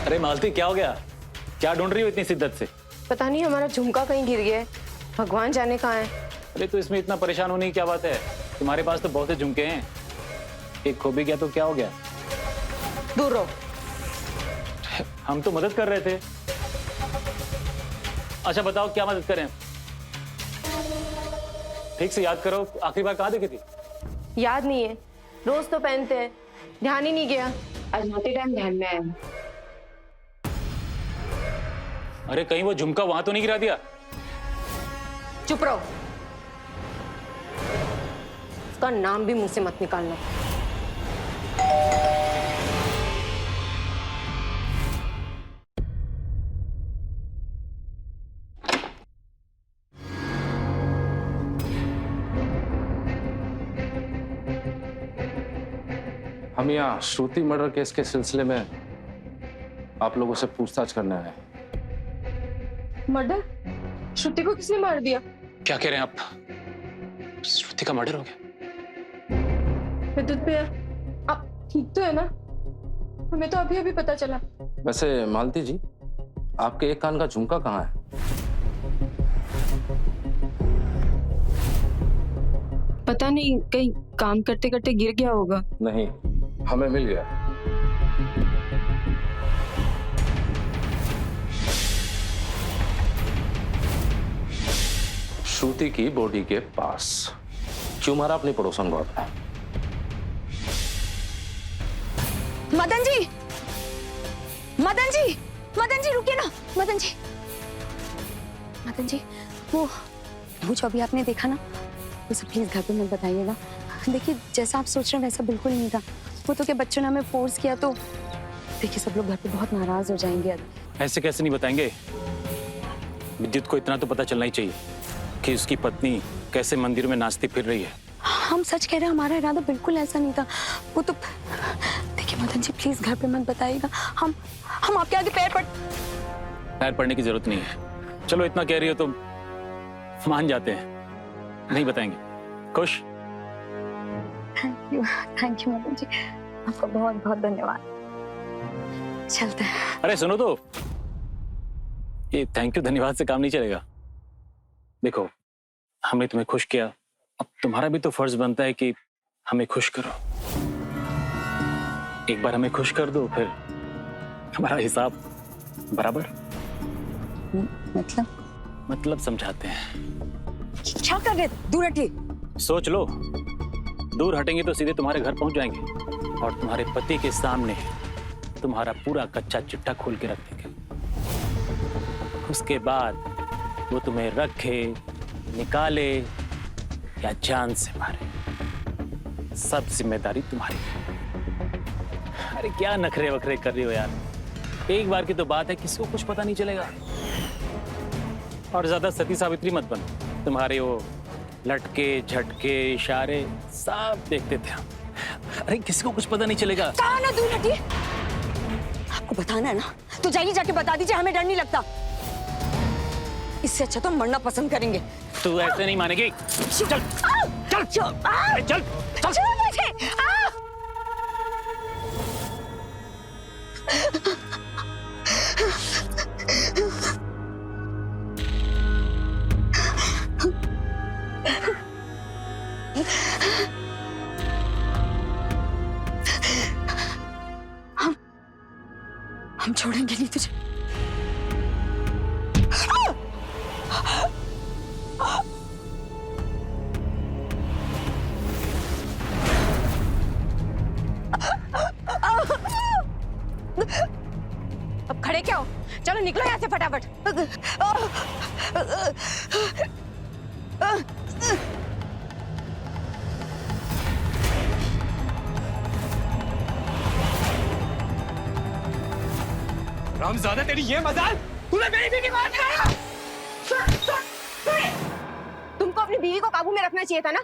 अरे मालती, क्या हो गया? क्या ढूंढ रही हो इतनी शिद्दत से? पता नहीं, हमारा झुमका कहीं गिर गया है, भगवान जाने कहाँ है। अरे तो इसमें इतना परेशान होने की क्या बात है? तुम्हारे पास तो बहुत से झुमके हैं, एक खो भी गया तो क्या हो गया? दूर रहो। हम तो मदद कर रहे थे। अच्छा बताओ, क्या मदद करें? ठीक से याद करो, आखिरी बार कहाँ देखी थी? याद नहीं है, रोज तो पहनते हैं, ध्यान ही नहीं गया। आज नहाते टाइम ध्यान में आया। अरे कहीं वो झुमका वहां तो नहीं गिरा दिया? चुप रहो, उसका नाम भी मुंह से मत निकालना। हम यहाँ श्रुति मर्डर केस के सिलसिले में आप लोगों से पूछताछ करने आए हैं। मर्डर? श्रुति को किसने मार दिया? क्या कह रहे हैं आप? श्रुति का मर्डर हो गया? विद्युत भैया, आप ठीक तो है ना? हमें तो अभी अभी पता चला। वैसे मालती जी, आपके एक कान का झुमका कहाँ है? पता नहीं, कहीं काम करते करते गिर गया होगा। नहीं, हमें मिल गया। श्रुति की बॉडी के पास। क्यों मारा अपनी पड़ोसन को आपने? मदन जी, मदन जी, मदन जी रुकिए ना। मदन जी, मदन जी, वो जो अभी आपने देखा ना, उसे प्लीज घर पे मत बताइएगा। देखिए, जैसा आप सोच रहे हैं वैसा बिल्कुल नहीं था। वो तो क्या बच्चों ने हमें फोर्स किया, तो देखिए सब लोग घर पे बहुत नाराज हो जाएंगे। ऐसे कैसे नहीं बताएंगे? विद्युत को इतना तो पता चलना ही चाहिए कि उसकी पत्नी कैसे मंदिर में नाचती फिर रही है। हम सच कह रहे हैं, हमारा इरादा बिल्कुल ऐसा नहीं था। वो तो देखिए मदन जी, प्लीज घर पे मत बताइएगा। हम आपके आगे पैर पड़ने की जरूरत नहीं है। चलो इतना कह रही हो तो मान जाते हैं, नहीं बताएंगे। खुश? थैंक यू मदन जी, आपका बहुत बहुत धन्यवाद। चलते हैं। अरे सुनो तो, ये थैंक यू धन्यवाद से काम नहीं चलेगा। देखो, हमने तुम्हें खुश किया, अब तुम्हारा भी तो फर्ज बनता है कि हमें खुश करो। एक बार हमें खुश कर दो, फिर हमारा हिसाब बराबर। मतलब समझाते हैं। क्या कर रहे? दूर हटिए। सोच लो, दूर हटेंगे तो सीधे तुम्हारे घर पहुंच जाएंगे और तुम्हारे पति के सामने तुम्हारा पूरा कच्चा चिट्ठा खोल के रख देंगे। उसके बाद वो तुम्हें रखे, निकाले या जान से मारे, सब जिम्मेदारी तुम्हारी है। अरे क्या नखरे वखरे कर रही हो यार? एक बार की तो बात है, किसी को कुछ पता नहीं चलेगा। और ज्यादा सती सावित्री मत बनो। तुम्हारे वो लटके झटके इशारे सब देखते थे हम। अरे किसी को कुछ पता नहीं चलेगा। कहा ना दूर हटिए। आपको बताना है ना, तो जाइए, जाके बता दीजिए, हमें डर नहीं लगता। इससे अच्छा तो मरना पसंद करेंगे। तू ऐसे नहीं मानेगी। चल चल चल चल चल निकलो यहाँ से फटाफट। रामज़ादा तेरी ये मजाल, तूने मेरी बीवी को हाथ लगाया। तुमको अपनी बीवी को काबू में रखना चाहिए था ना।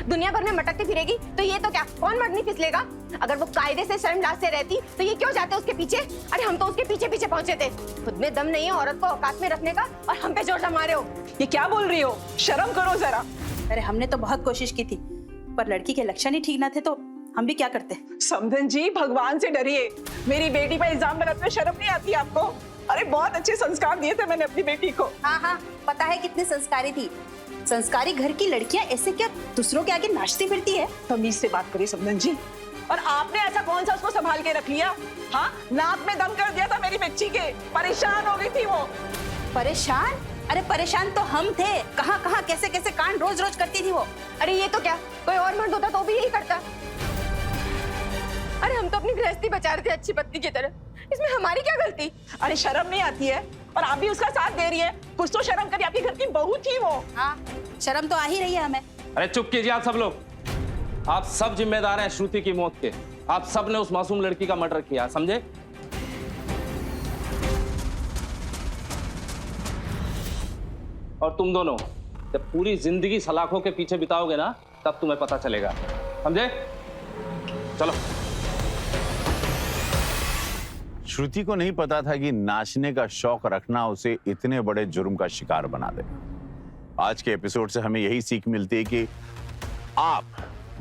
दुनिया भर में मटकती फिरेगी तो ये तो क्या, कौन मर्द नहीं फिसलेगा। अगर वो कायदे से शर्मलाज से रहती तो ये क्यों जाते उसके पीछे। अरे हम तो उसके पीछे पीछे पहुंचे थे। खुद में दम नहीं है औरत को औकात में रखने का और हम पे जोर जमा रहे हो। ये क्या बोल रही हो, शर्म करो जरा। अरे हमने तो बहुत कोशिश की थी, पर लड़की के लक्षण ही ठीक ना थे तो हम भी क्या करते। समधन जी, भगवान से डरिए। मेरी बेटी पर इल्जाम लगाते हुए शर्म नहीं आती आपको? अरे बहुत अच्छे संस्कार दिए थे मैंने अपनी बेटी को। हाँ हाँ, पता है कितनी संस्कारी थी। संस्कारी घर की लड़कियां ऐसे क्या दूसरों के आगे नाचती फिरती है। तमीज से बात करिए समधन जी। और आपने ऐसा कौन सा उसको संभाल के रख लिया? हाँ, नाक में दम कर दिया था मेरी बच्ची के। परेशान हो गई थी वो। परेशान? अरे परेशान तो हम थे। कहाँ कहाँ कैसे कैसे कांड रोज रोज करती थी वो। अरे ये तो क्या, कोई और मर्द होता तो भी यही करता। अरे हम तो अपनी गृहस्थी बचा रहे थे अच्छी पत्नी की तरह, इसमें हमारी क्या गलती। अरे शर्म नहीं आती है? और आप भी उसका साथ दे रही है। कुछ तो शर्म करिए, आपके घर की बहू थी वो। हाँ, शर्म तो आ ही रही है हमें। अरे चुप कीजिए आप सब लोग। आप सब जिम्मेदार हैं श्रुति की मौत के। आप सब ने उस मासूम लड़की का मर्डर किया, समझे? और तुम दोनों जब पूरी जिंदगी सलाखों के पीछे बिताओगे ना, तब तुम्हें पता चलेगा, समझे? चलो। श्रुति को नहीं पता था कि नाचने का शौक रखना उसे इतने बड़े जुर्म का शिकार बना दे। आज के एपिसोड से हमें यही सीख मिलती है कि आप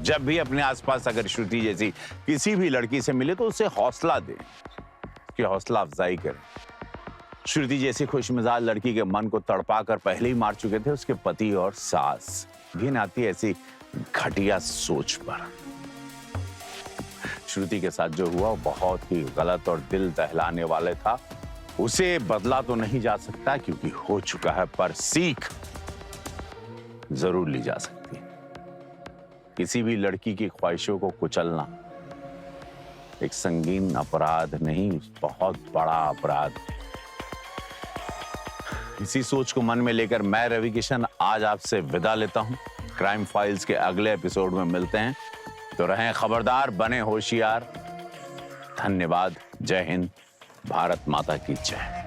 जब भी अपने आसपास अगर श्रुति जैसी किसी भी लड़की से मिले तो उसे हौसला दें, उसकी हौसला अफजाई करें। श्रुति जैसी खुशमिजाज लड़की के मन को तड़पा कर पहले ही मार चुके थे उसके पति और सास। घिन आती है ऐसी घटिया सोच पर। श्रुति के साथ जो हुआ वो बहुत ही गलत और दिल दहलाने वाले था। उसे बदला तो नहीं जा सकता क्योंकि हो चुका है, पर सीख जरूर ली जा सकती है। किसी भी लड़की की ख्वाहिशों को कुचलना एक संगीन अपराध नहीं, बहुत बड़ा अपराध। इसी सोच को मन में लेकर मैं रवि किशन आज आपसे विदा लेता हूं। क्राइम फाइल्स के अगले एपिसोड में मिलते हैं, तो रहें खबरदार, बने होशियार। धन्यवाद। जय हिंद, भारत माता की जय।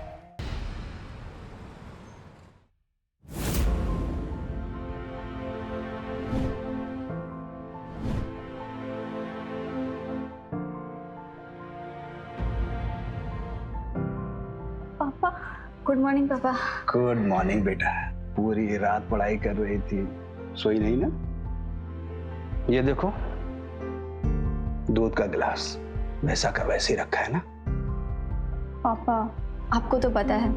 पापा, गुड मॉर्निंग पापा। गुड मॉर्निंग बेटा। पूरी रात पढ़ाई कर रही थी, सोई नहीं ना? ये देखो, दूध का गिलास वैसा का वैसे ही रखा है ना? पापा, आपको तो पता है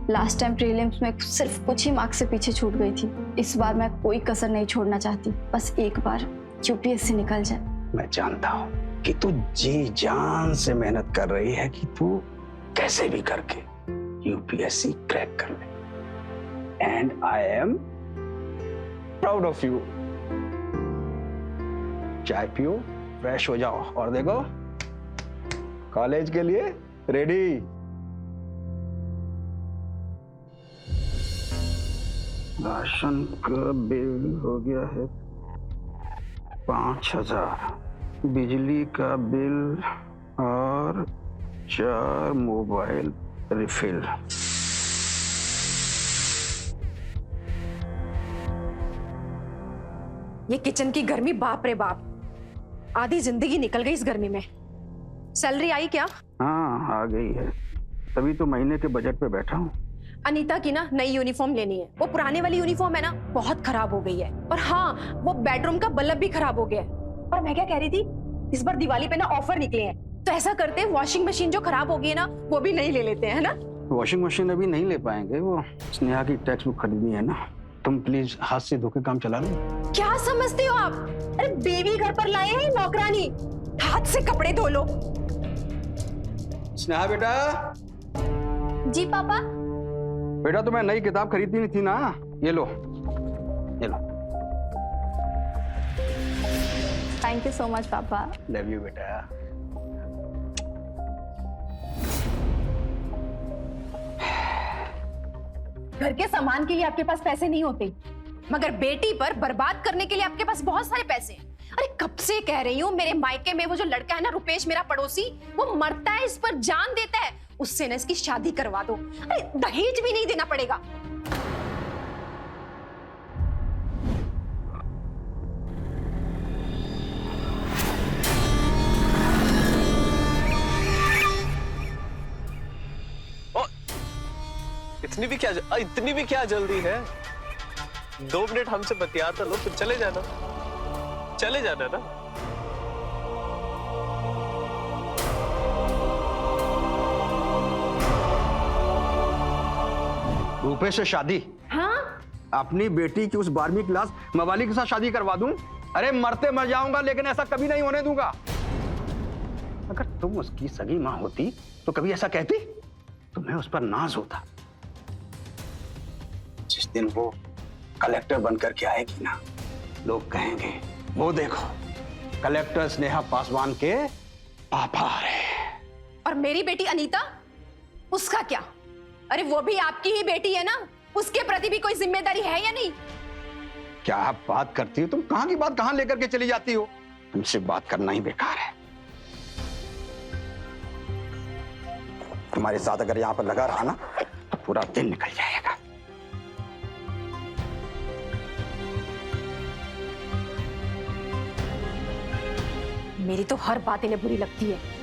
लास्ट टाइम प्रीलिम्स में सिर्फ कुछ ही मार्क्स से पीछे छूट गई थी। इस बार मैं कोई कसर नहीं छोड़ना चाहती, बस एक बार यूपीएससी निकल जाए। मैं जानता हूँ कि तू जी जान से मेहनत कर रही है कि तू कैसे भी करके यूपीएससी क्रैक कर ले। And I am proud of you. चाय पियो, फ्रेश हो जाओ और देखो कॉलेज के लिए रेडी। राशन का बिल हो गया है 5,000, बिजली का बिल और 4 मोबाइल रिफिल। ये किचन की गर्मी, बाप रे बाप, आधी जिंदगी निकल गई इस गर्मी में। सैलरी आई क्या? हाँ, आ गई है, तभी तो महीने के बजट पे बैठा हूँ। अनीता की ना नई यूनिफॉर्म लेनी है। वो पुराने वाली यूनिफॉर्म है ना, बहुत खराब हो गई है। और हाँ, वो बेडरूम का बल्ब भी खराब हो गया है। और मैं क्या कह रही थी, इस बार दिवाली पे ना ऑफर निकले हैं, तो ऐसा करते हैं वॉशिंग मशीन जो खराब हो गई है ना, वो भी नहीं ले लेते हैं, है ना? वॉशिंग मशीन अभी नहीं ले पाएंगे, वो स्नेहा की टेक्स्ट बुक खरीदनी है ना। तुम प्लीज हाथ से धो के काम चला लो। क्या समझते हो आप? अरे बेबी घर पर लाए हैं नौकरानी, हाथ से कपड़े धो लो। स्नेहा बेटा। जी पापा। बेटा तुम्हें नई किताब खरीदनी थी ना, ये लो, ये लो। थैंक यू सो मच पापा। लव यू बेटा। घर के सामान के लिए आपके पास पैसे नहीं होते, मगर बेटी पर बर्बाद करने के लिए आपके पास बहुत सारे पैसे हैं। अरे कब से कह रही हूँ, मेरे मायके में वो जो लड़का है ना रुपेश, मेरा पड़ोसी, वो मरता है इस पर जान देता है, उससे ना इसकी शादी करवा दो। अरे दहेज भी नहीं देना पड़ेगा। इतनी भी क्या जल्दी है? 2 मिनट हमसे बतियाता लो, फिर चले जाना ना। रुपेश से शादी? हाँ? अपनी बेटी की उस 12वीं क्लास मवाली के साथ शादी करवा दूं? अरे मरते मर जाऊंगा, लेकिन ऐसा कभी नहीं होने दूंगा। अगर तुम उसकी सगी मां होती तो कभी ऐसा कहती? तुम्हें उस पर नाज होता। जिस दिन वो कलेक्टर बनकर के आएगी ना, लोग कहेंगे वो देखो कलेक्टर स्नेहा पासवान के पापा आ रहे हैं। और मेरी बेटी अनीता, उसका क्या? अरे वो भी आपकी ही बेटी है ना, उसके प्रति भी कोई जिम्मेदारी है या नहीं? क्या आप बात करती हो? तुम कहां की बात कहां लेकर के चली जाती हो? तुमसे बात करना ही बेकार है। तुम्हारे साथ अगर यहां पर लगा रहा ना तो पूरा दिन निकल जाएगा। मेरी तो हर बात इन्हें बुरी लगती है।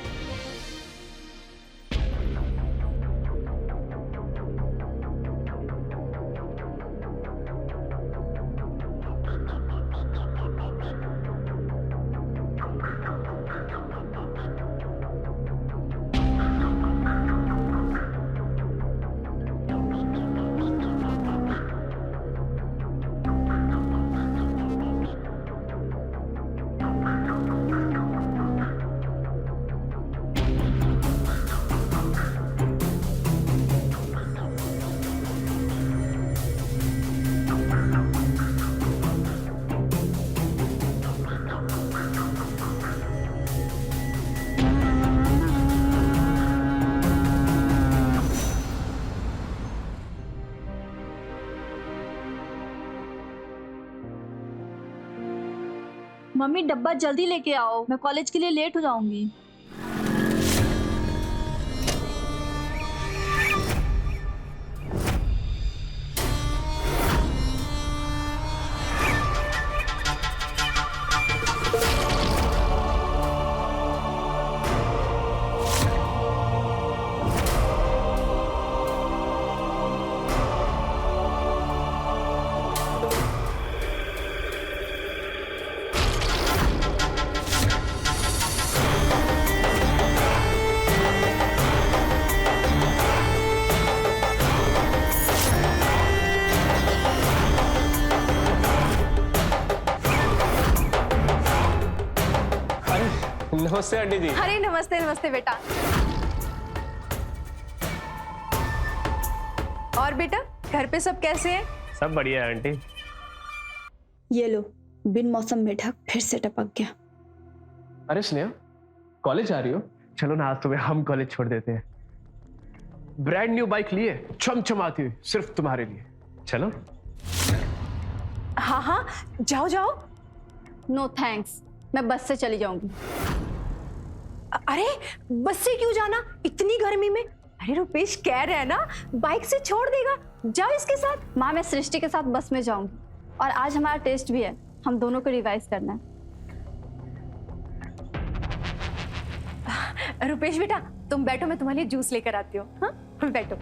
मम्मी डब्बा जल्दी लेके आओ, मैं कॉलेज के लिए लेट हो जाऊंगी। नमस्ते आंटी जी। अरे नमस्ते नमस्ते बेटा। और बेटा घर पे सब कैसे हैं? सब बढ़िया है आंटी। ये लो, बिन मौसम में ढक फिर से टपक गया। अरे स्नेहा, कॉलेज आ रही हो? चलो ना, आज तुम्हें हम कॉलेज छोड़ देते हैं। ब्रांड न्यू बाइक लिए चमचमाती हुई सिर्फ तुम्हारे लिए। चलो। हाँ हाँ जाओ जाओ। नो थैंक्स, मैं बस से चली जाऊंगी। अरे बस से क्यों जाना इतनी गर्मी में? अरे रुपेश कह रहा है ना बाइक से छोड़ देगा, जाओ इसके साथ। माँ मैं सृष्टि के साथ बस में जाऊंगी, और आज हमारा टेस्ट भी है, हम दोनों को रिवाइज करना है। रुपेश बेटा तुम बैठो, मैं तुम्हारे लिए जूस लेकर आती हूँ। हाँ बैठो।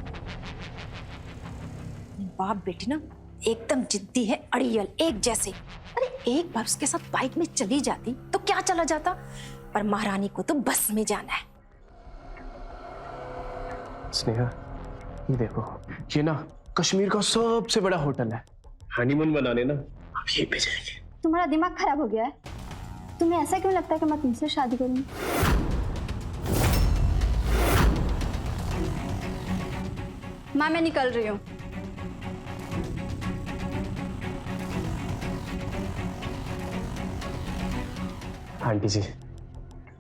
बाप बेटी ना एकदम जिद्दी है, अड़ियल एक जैसे। अरे एक बार उसके साथ बाइक में चली जाती तो क्या चला जाता, पर महारानी को तो बस में जाना है। स्नेहा ये देखो, ये ना कश्मीर का सबसे बड़ा होटल है, हनीमून मनाने ना अब यहीं पे जाएंगे। तुम्हारा दिमाग खराब हो गया है? तुम्हें ऐसा क्यों लगता है कि मैं तुमसे शादी करूंगी? माँ मैं निकल रही हूँ। आंटी जी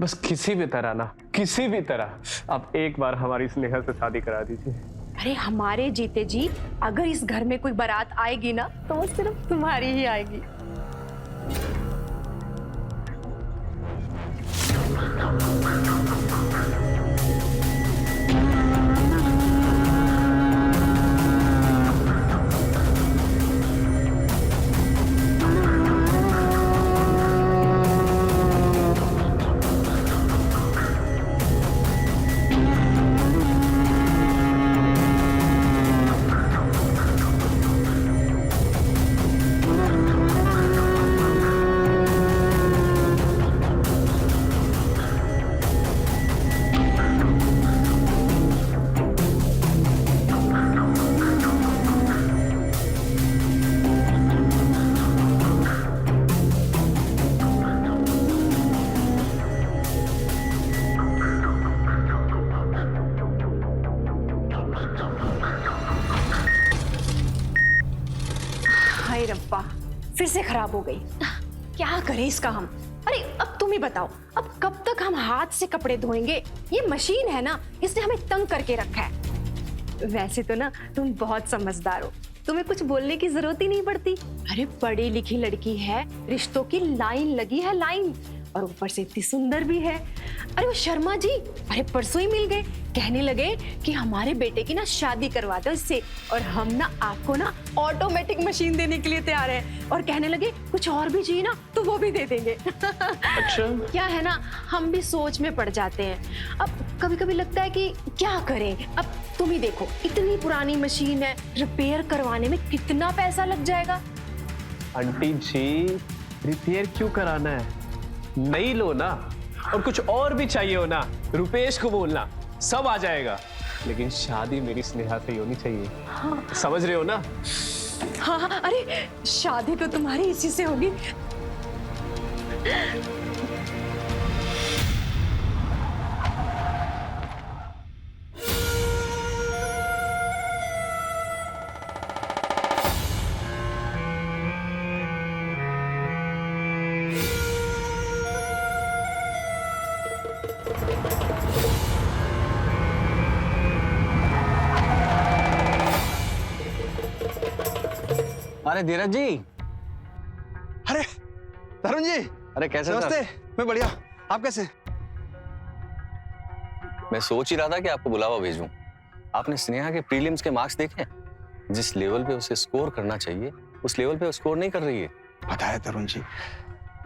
बस किसी भी तरह ना, किसी भी तरह आप एक बार हमारी स्नेहा से शादी करा दीजिए। अरे हमारे जीते जी अगर इस घर में कोई बारात आएगी ना तो वो सिर्फ तुम्हारी ही आएगी। हाय रब्बा, फिर से खराब हो गई। क्या करें इसका हम? अरे अब तुम ही बताओ, अब कब तक हम हाथ से कपड़े धोएंगे? ये मशीन है ना, इसने हमें तंग करके रखा है। वैसे तो ना तुम बहुत समझदार हो, तुम्हें कुछ बोलने की जरूरत ही नहीं पड़ती। अरे पढ़ी लिखी लड़की है, रिश्तों की लाइन लगी है, लाइन, और ऊपर से इतनी सुंदर भी है। अरे वो शर्मा जी, अरे परसों ही मिल गए, कहने लगे कि हमारे बेटे की ना शादी करवा दो इससे, और हम ना आपको ना ऑटोमेटिक मशीन देने के लिए तैयार हैं, और कहने लगे कुछ और भी चाहिए ना तो वो भी दे देंगे। अच्छा क्या है ना, हम भी सोच में पड़ जाते हैं। अब कभी कभी लगता है कि क्या करें। अब तुम ही देखो, इतनी पुरानी मशीन है, रिपेयर करवाने में कितना पैसा लग जाएगा। आंटी जी, रिपेयर क्यों कराना है? नई लो ना, और कुछ और भी चाहिए हो ना, रुपेश को बोलना, सब आ जाएगा। लेकिन शादी मेरी स्नेहा से ही होनी चाहिए। हाँ। समझ रहे हो ना? हाँ हाँ, अरे शादी तो तुम्हारी इसी से होगी। अरे धीरज जी। अरे तरुण जी। अरे कैसे नमस्ते। मैं बढ़िया, आप कैसे? मैं सोच ही रहा था कि आपको बुलावा भेजूं। आपने स्नेहा के प्रीलिम्स के मार्क्स देखे? जिस लेवल पे उसे स्कोर करना चाहिए उस लेवल पे वो स्कोर नहीं कर रही है। पता है तरुण जी,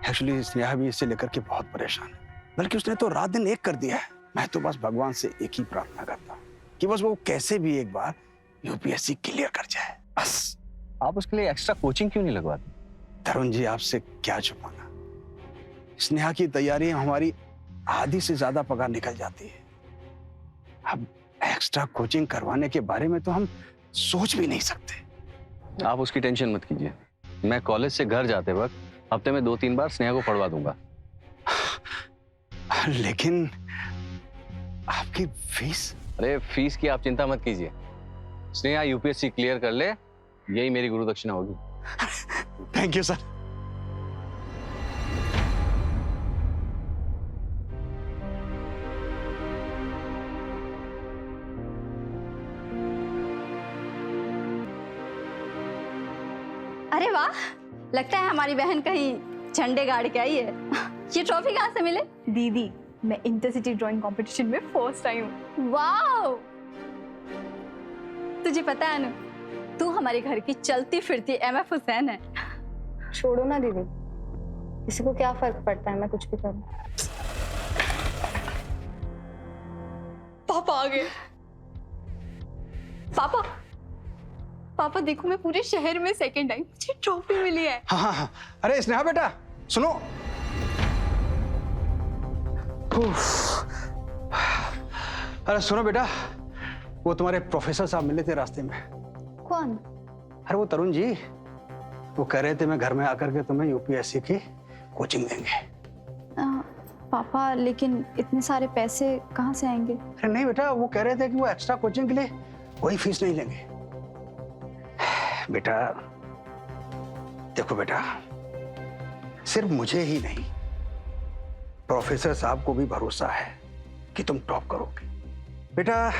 एक्चुअली स्नेहा भी इससे लेकर के बहुत परेशान है, बल्कि उसने तो रात दिन एक कर दिया है। मैं तो बस भगवान से एक ही प्रार्थना करता हूँ कि बस वो कैसे भी एक बार यूपीएससी क्लियर कर जाए, बस। आप उसके लिए एक्स्ट्रा कोचिंग क्यों नहीं लगवाते? तरुण जी, आपसे क्या छुपाना, स्नेहा की तैयारी हमारी आधी से ज्यादा पगार निकल जाती है। अब एक्स्ट्रा कोचिंग करवाने के बारे में तो हम सोच भी नहीं सकते। आप उसकी टेंशन मत कीजिए, मैं कॉलेज से घर जाते वक्त हफ्ते में 2-3 बार स्नेहा को पढ़वा दूंगा। लेकिन आपकी फीस? अरे फीस की आप चिंता मत कीजिए, स्नेहा यूपीएससी क्लियर कर ले, यही मेरी गुरु दक्षिणा होगी। Thank you sir. अरे वाह, लगता है हमारी बहन कहीं झंडे गाड़ के आई है। ये ट्रॉफी कहाँ से मिले? दीदी, मैं इंटरसिटी ड्राइंग कंपटीशन में फर्स्ट आई हूँ। वाह! तुझे पता है अनु, तू हमारे घर की चलती फिरती MF हुसैन है। छोड़ो ना दीदी, किसी को क्या फर्क पड़ता है मैं कुछ भी करूं। पापा आ गए। पापा, पापा देखो, मैं पूरे शहर में सेकंड आई, मुझे ट्रॉफी मिली है। हाँ हाँ हाँ। अरे स्नेहा बेटा सुनो। अरे सुनो बेटा, वो तुम्हारे प्रोफेसर साहब मिले थे रास्ते में। कौन? अरे वो तरुण जी, वो कह रहे थे मैं घर में आकर के तुम्हें यूपीएससी की कोचिंग देंगे। पापा, लेकिन इतने सारे पैसे कहाँ से आएंगे? अरे नहीं बेटा, वो कह रहे थे कि वो एक्स्ट्रा कोचिंग के लिए कोई फीस नहीं लेंगे। बेटा देखो बेटा, सिर्फ मुझे ही नहीं, प्रोफेसर साहब को भी भरोसा है कि तुम टॉप करोगे। बेटा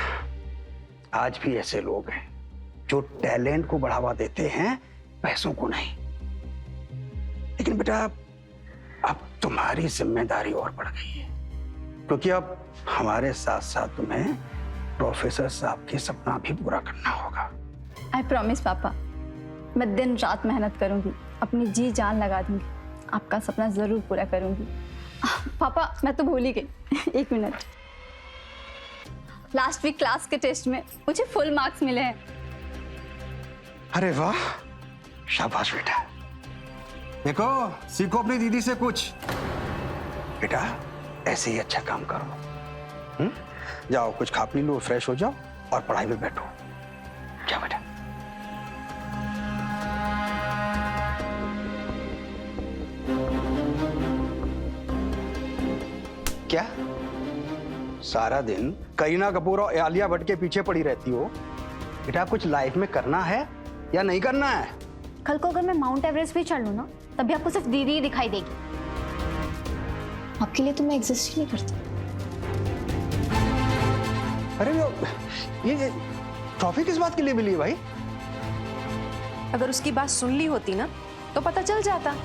आज भी ऐसे लोग हैं जो टैलेंट को बढ़ावा देते हैं, पैसों को नहीं। लेकिन बेटा अब तुम्हारी जिम्मेदारी और बढ़ गई है, क्योंकि अब हमारे साथ साथ तुम्हें प्रोफेसर साहब के सपना भी पूरा करना होगा। आई प्रॉमिस पापा, मैं दिन रात मेहनत करूंगी, अपनी जी जान लगा दूंगी, आपका सपना जरूर पूरा करूंगी। पापा मैं तो भूल ही गई, 1 मिनट। लास्ट वीक क्लास के टेस्ट में मुझे फुल मार्क्स मिले हैं। अरे वाह, शाबाश बेटा। देखो, सीखो अपनी दीदी से कुछ। बेटा ऐसे ही अच्छा काम करो। जाओ कुछ खा पी लो, फ्रेश हो जाओ और पढ़ाई में बैठो। क्या बेटा? क्या सारा दिन करीना कपूर और आलिया भट्ट के पीछे पड़ी रहती हो? बेटा कुछ लाइफ में करना है या नहीं करना है? कल को अगर मैं माउंट एवरेस्ट भी चढ़ लूं ना, तभी आपको सिर्फ दीदी ही दिखाई देगी। आपके लिए तो मैं एग्जिस्ट ही नहीं करती। अरे ये ट्रॉफी किस बात के लिए मिली है भाई? अगर उसकी बात सुन ली होती ना तो पता चल जाता।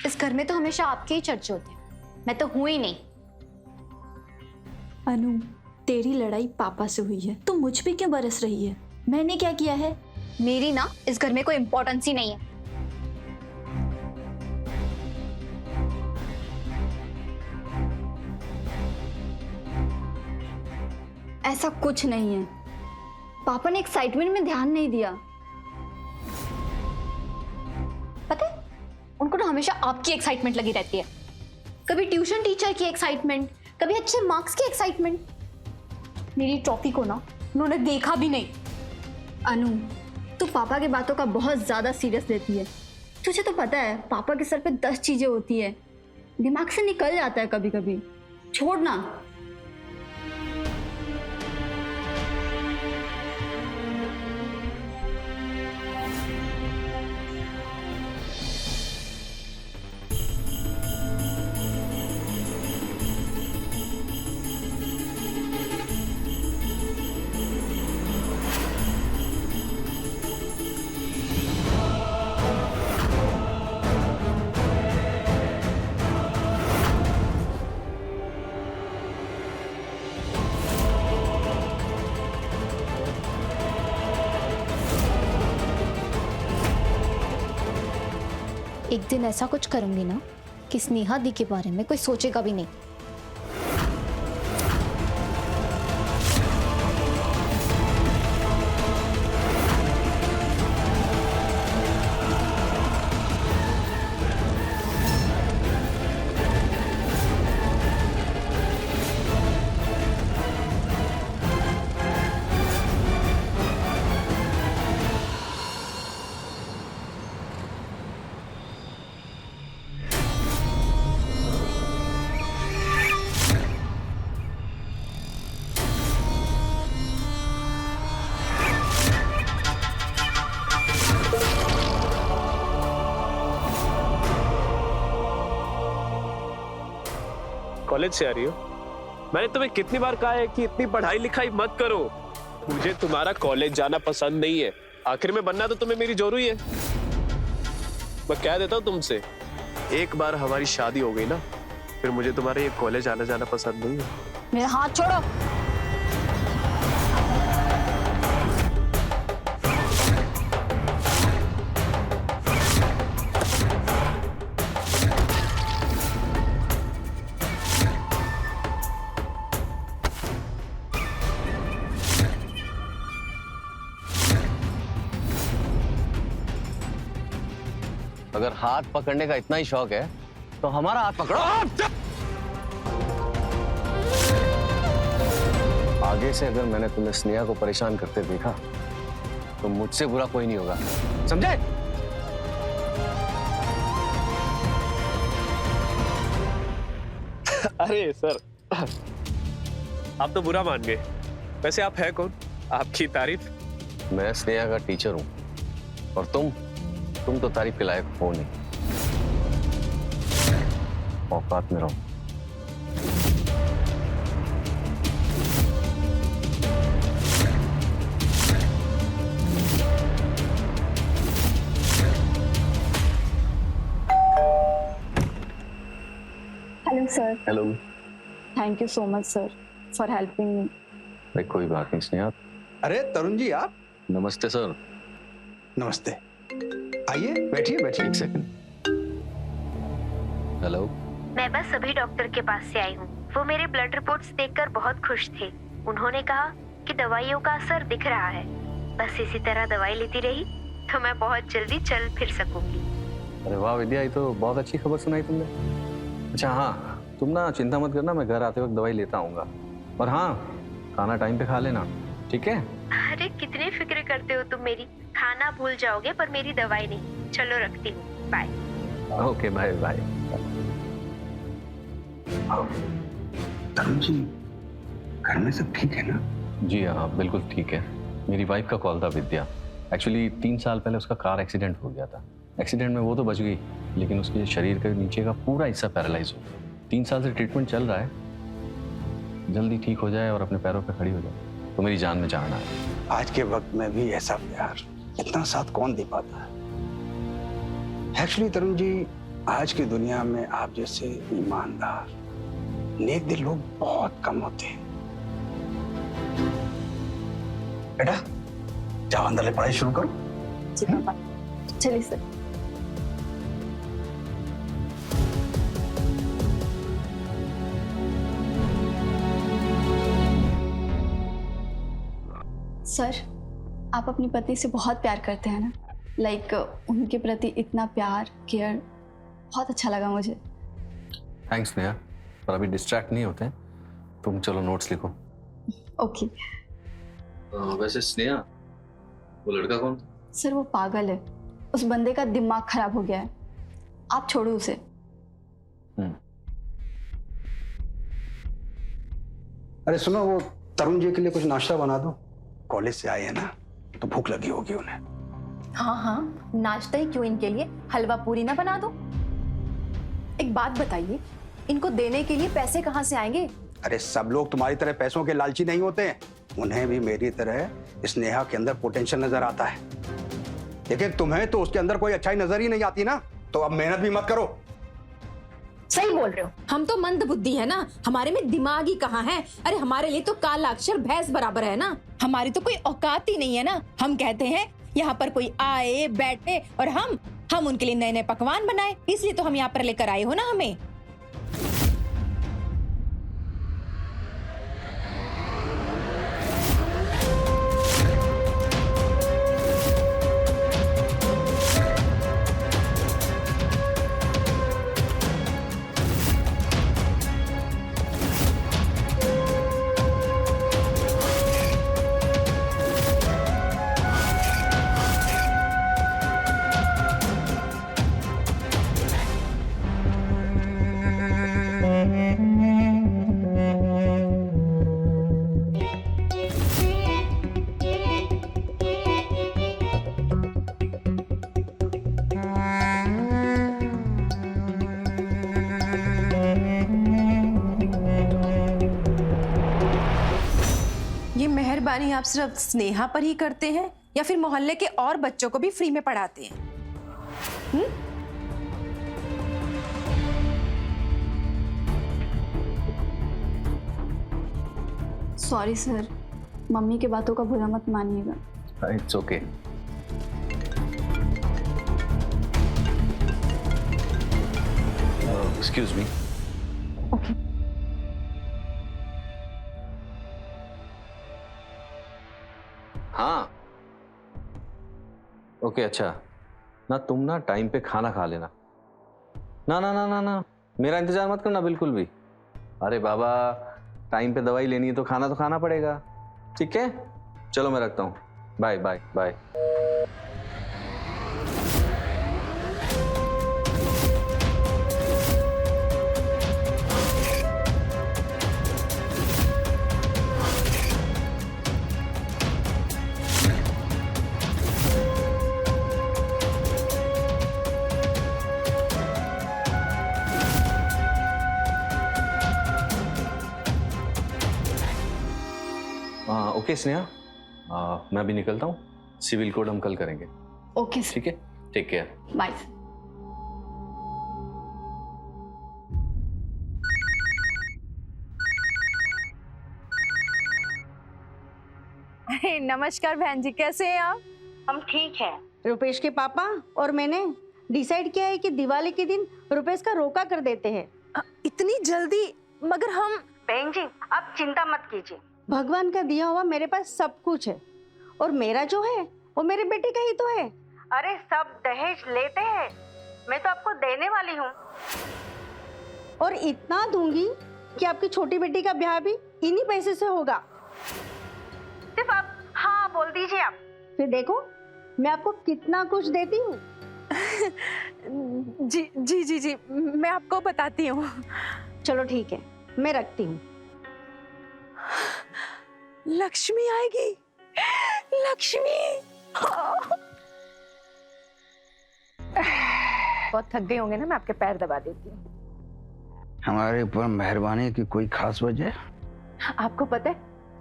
इस घर में तो हमेशा आपके ही चर्चे होते हैं, मैं तो हूं ही नहीं। अनु, तेरी लड़ाई पापा से हुई है, तो मुझ पे क्यों बरस रही है? मैंने क्या किया है? मेरी ना इस घर में कोई इंपॉर्टेंस ही नहीं है। ऐसा कुछ नहीं है, पापा ने एक्साइटमेंट में ध्यान नहीं दिया। पता है, उनको ना हमेशा आपकी एक्साइटमेंट लगी रहती है। कभी ट्यूशन टीचर की एक्साइटमेंट, कभी अच्छे मार्क्स की एक्साइटमेंट। मेरी ट्रॉफी को ना उन्होंने देखा भी नहीं। अनु, तू पापा की बातों का बहुत ज्यादा सीरियस लेती है। तुझे तो पता है पापा के सर पे 10 चीजें होती है, दिमाग से निकल जाता है कभी कभी। छोड़ ना। एक दिन ऐसा कुछ करूंगी ना कि स्नेहा दी के बारे में कोई सोचेगा भी नहीं। कॉलेज से आ रही हो? मैंने तुम्हें कितनी बार कहा है कि इतनी पढ़ाई लिखाई मत करो। मुझे तुम्हारा कॉलेज जाना पसंद नहीं है। आखिर में बनना तो तुम्हें मेरी जरूरी है। मैं कह देता हूँ तुमसे, एक बार हमारी शादी हो गई ना, फिर मुझे तुम्हारे ये कॉलेज आना जाना पसंद नहीं है। मेरा हाथ छोड़ो। अगर हाथ पकड़ने का इतना ही शौक है तो हमारा हाथ पकड़ो। आगे से अगर मैंने तुम्हें स्नेहा को परेशान करते देखा तो मुझसे बुरा कोई नहीं होगा, समझे? अरे सर, आप तो बुरा मान गए। वैसे आप है कौन? आपकी तारीफ। मैं स्नेहा का टीचर हूँ। और तुम तो तारीफ के लायक हो नहीं। औकात में रहो। Hello sir. Hello. Thank you so much sir for helping me. भाई कोई बात नहीं स्नेहा। अरे तरुण जी आप। नमस्ते सर। नमस्ते, आइए बैठिए बैठिए। एक सेकंड। हेलो। मैं बस अभी डॉक्टर के पास से आई हूँ। वो मेरे ब्लड रिपोर्ट्स देखकर बहुत खुश थे। उन्होंने कहा कि दवाइयों का असर दिख रहा है। बस इसी तरह दवाई लेती रही तो मैं बहुत जल्दी चल फिर सकूंगी। अरे वाह विद्या, ये तो बहुत अच्छी खबर सुनाई तुमने। अच्छा हाँ, तुम ना चिंता मत करना, मैं घर आते वक्त दवाई लेता आऊंगा। और हाँ, खाना टाइम पे खा लेना, ठीक है? अरे कितनी फिक्र करते हो तुम मेरी। खाना भूल जाओगे पर मेरी दवाई नहीं। चलो रखती हूँ, bye. Okay bye bye. Tarun ji घर में सब ठीक है ना? जी हाँ बिल्कुल ठीक है। मेरी वाइफ का कॉल था विद्या। एक्चुअली 3 साल पहले उसका कार एक्सीडेंट हो गया था। एक्सीडेंट में वो तो बच गई, लेकिन उसके शरीर के नीचे का पूरा हिस्सा पैरालाइज हो गया। 3 साल से ट्रीटमेंट चल रहा है। जल्दी ठीक हो जाए और अपने पैरों पे खड़ी हो जाए तो मेरी जान में जान आए। आज के वक्त में भी ऐसा प्यार, इतना साथ कौन दे पाता है? एक्चुअली तरुण जी, आज की दुनिया में आप जैसे ईमानदार, नेक दिल लोग बहुत कम होते हैं। बेटा जाओ अंदर ले पढ़ाई शुरू करो। जी पापा, चलिए सर। सर, आप अपनी पत्नी से बहुत प्यार करते हैं ना? लाइक उनके प्रति इतना प्यार, केयर, बहुत अच्छा लगा मुझे। थैंक्स नेहा, पर अभी डिस्ट्रैक्ट नहीं होते हैं। तुम चलो नोट्स लिखो। ओके। वैसे स्नेहा, वो लड़का कौन था? सर वो पागल है, उस बंदे का दिमाग खराब हो गया है। आप छोड़ो उसे। अरे सुनो, वो तरुण जी के लिए कुछ नाश्ता बना दो। कॉलेज से आए हैं ना, तो भूख लगी होगी उन्हें। हाँ हाँ, नाश्ता ही क्यों, इनके लिए हलवा पूरी ना बना दो। एक बात बताइए, इनको देने के लिए पैसे कहाँ से आएंगे? अरे सब लोग तुम्हारी तरह पैसों के लालची नहीं होते हैं। उन्हें भी मेरी तरह स्नेहा के अंदर पोटेंशियल नजर आता है, लेकिन तुम्हें तो उसके अंदर कोई अच्छाई नजर ही नहीं आती ना। तो अब मेहनत भी मत करो। सही बोल रहे हो, हम तो मंद बुद्धि है ना, हमारे में दिमाग ही कहाँ है। अरे हमारे लिए तो काला अक्षर भैंस बराबर है ना। हमारी तो कोई औकात ही नहीं है ना। हम कहते हैं यहाँ पर कोई आए बैठे और हम उनके लिए नए नए पकवान बनाए, इसलिए तो हम यहाँ पर लेकर आए हो ना हमें। मेहरबानी आप सिर्फ स्नेहा पर ही करते हैं या फिर मोहल्ले के और बच्चों को भी फ्री में पढ़ाते हैं? सॉरी सर, मम्मी की बातों का बुरा मत मानिएगा। It's okay. Excuse me. Okay. हाँ ओके अच्छा ना, तुम ना टाइम पे खाना खा लेना। ना ना ना ना ना, मेरा इंतजार मत करना बिल्कुल भी। अरे बाबा, टाइम पे दवाई लेनी है तो खाना पड़ेगा, ठीक है? चलो मैं रखता हूँ, bye bye bye. Okay Sneha, मैं भी निकलता हूँ। सिविल कोड हम कल करेंगे। ओके ठीक है, टेक केयर, बाय। नमस्कार बहन जी, कैसे हैं आप? हम ठीक है। रुपेश के पापा और मैंने डिसाइड किया है कि दिवाली के दिन रुपेश का रोका कर देते हैं। इतनी जल्दी? मगर हम बहन जी आप चिंता मत कीजिए, भगवान का दिया हुआ मेरे पास सब कुछ है और मेरा जो है वो मेरे बेटे का ही तो है। अरे सब दहेज लेते हैं, मैं तो आपको देने वाली हूँ और इतना दूंगी कि आपकी छोटी बेटी का ब्याह भी इन्हीं पैसे से होगा। सिर्फ आप हाँ बोल दीजिए आप, फिर देखो मैं आपको कितना कुछ देती हूँ। जी जी जी जी, मैं आपको बताती हूँ। चलो ठीक है, मैं रखती हूँ। लक्ष्मी आएगी, लक्ष्मी। बहुत थक गए होंगे ना, मैं आपके पैर दबा देती हूँ। हमारे ऊपर मेहरबानी की कोई खास वजह? आपको पता है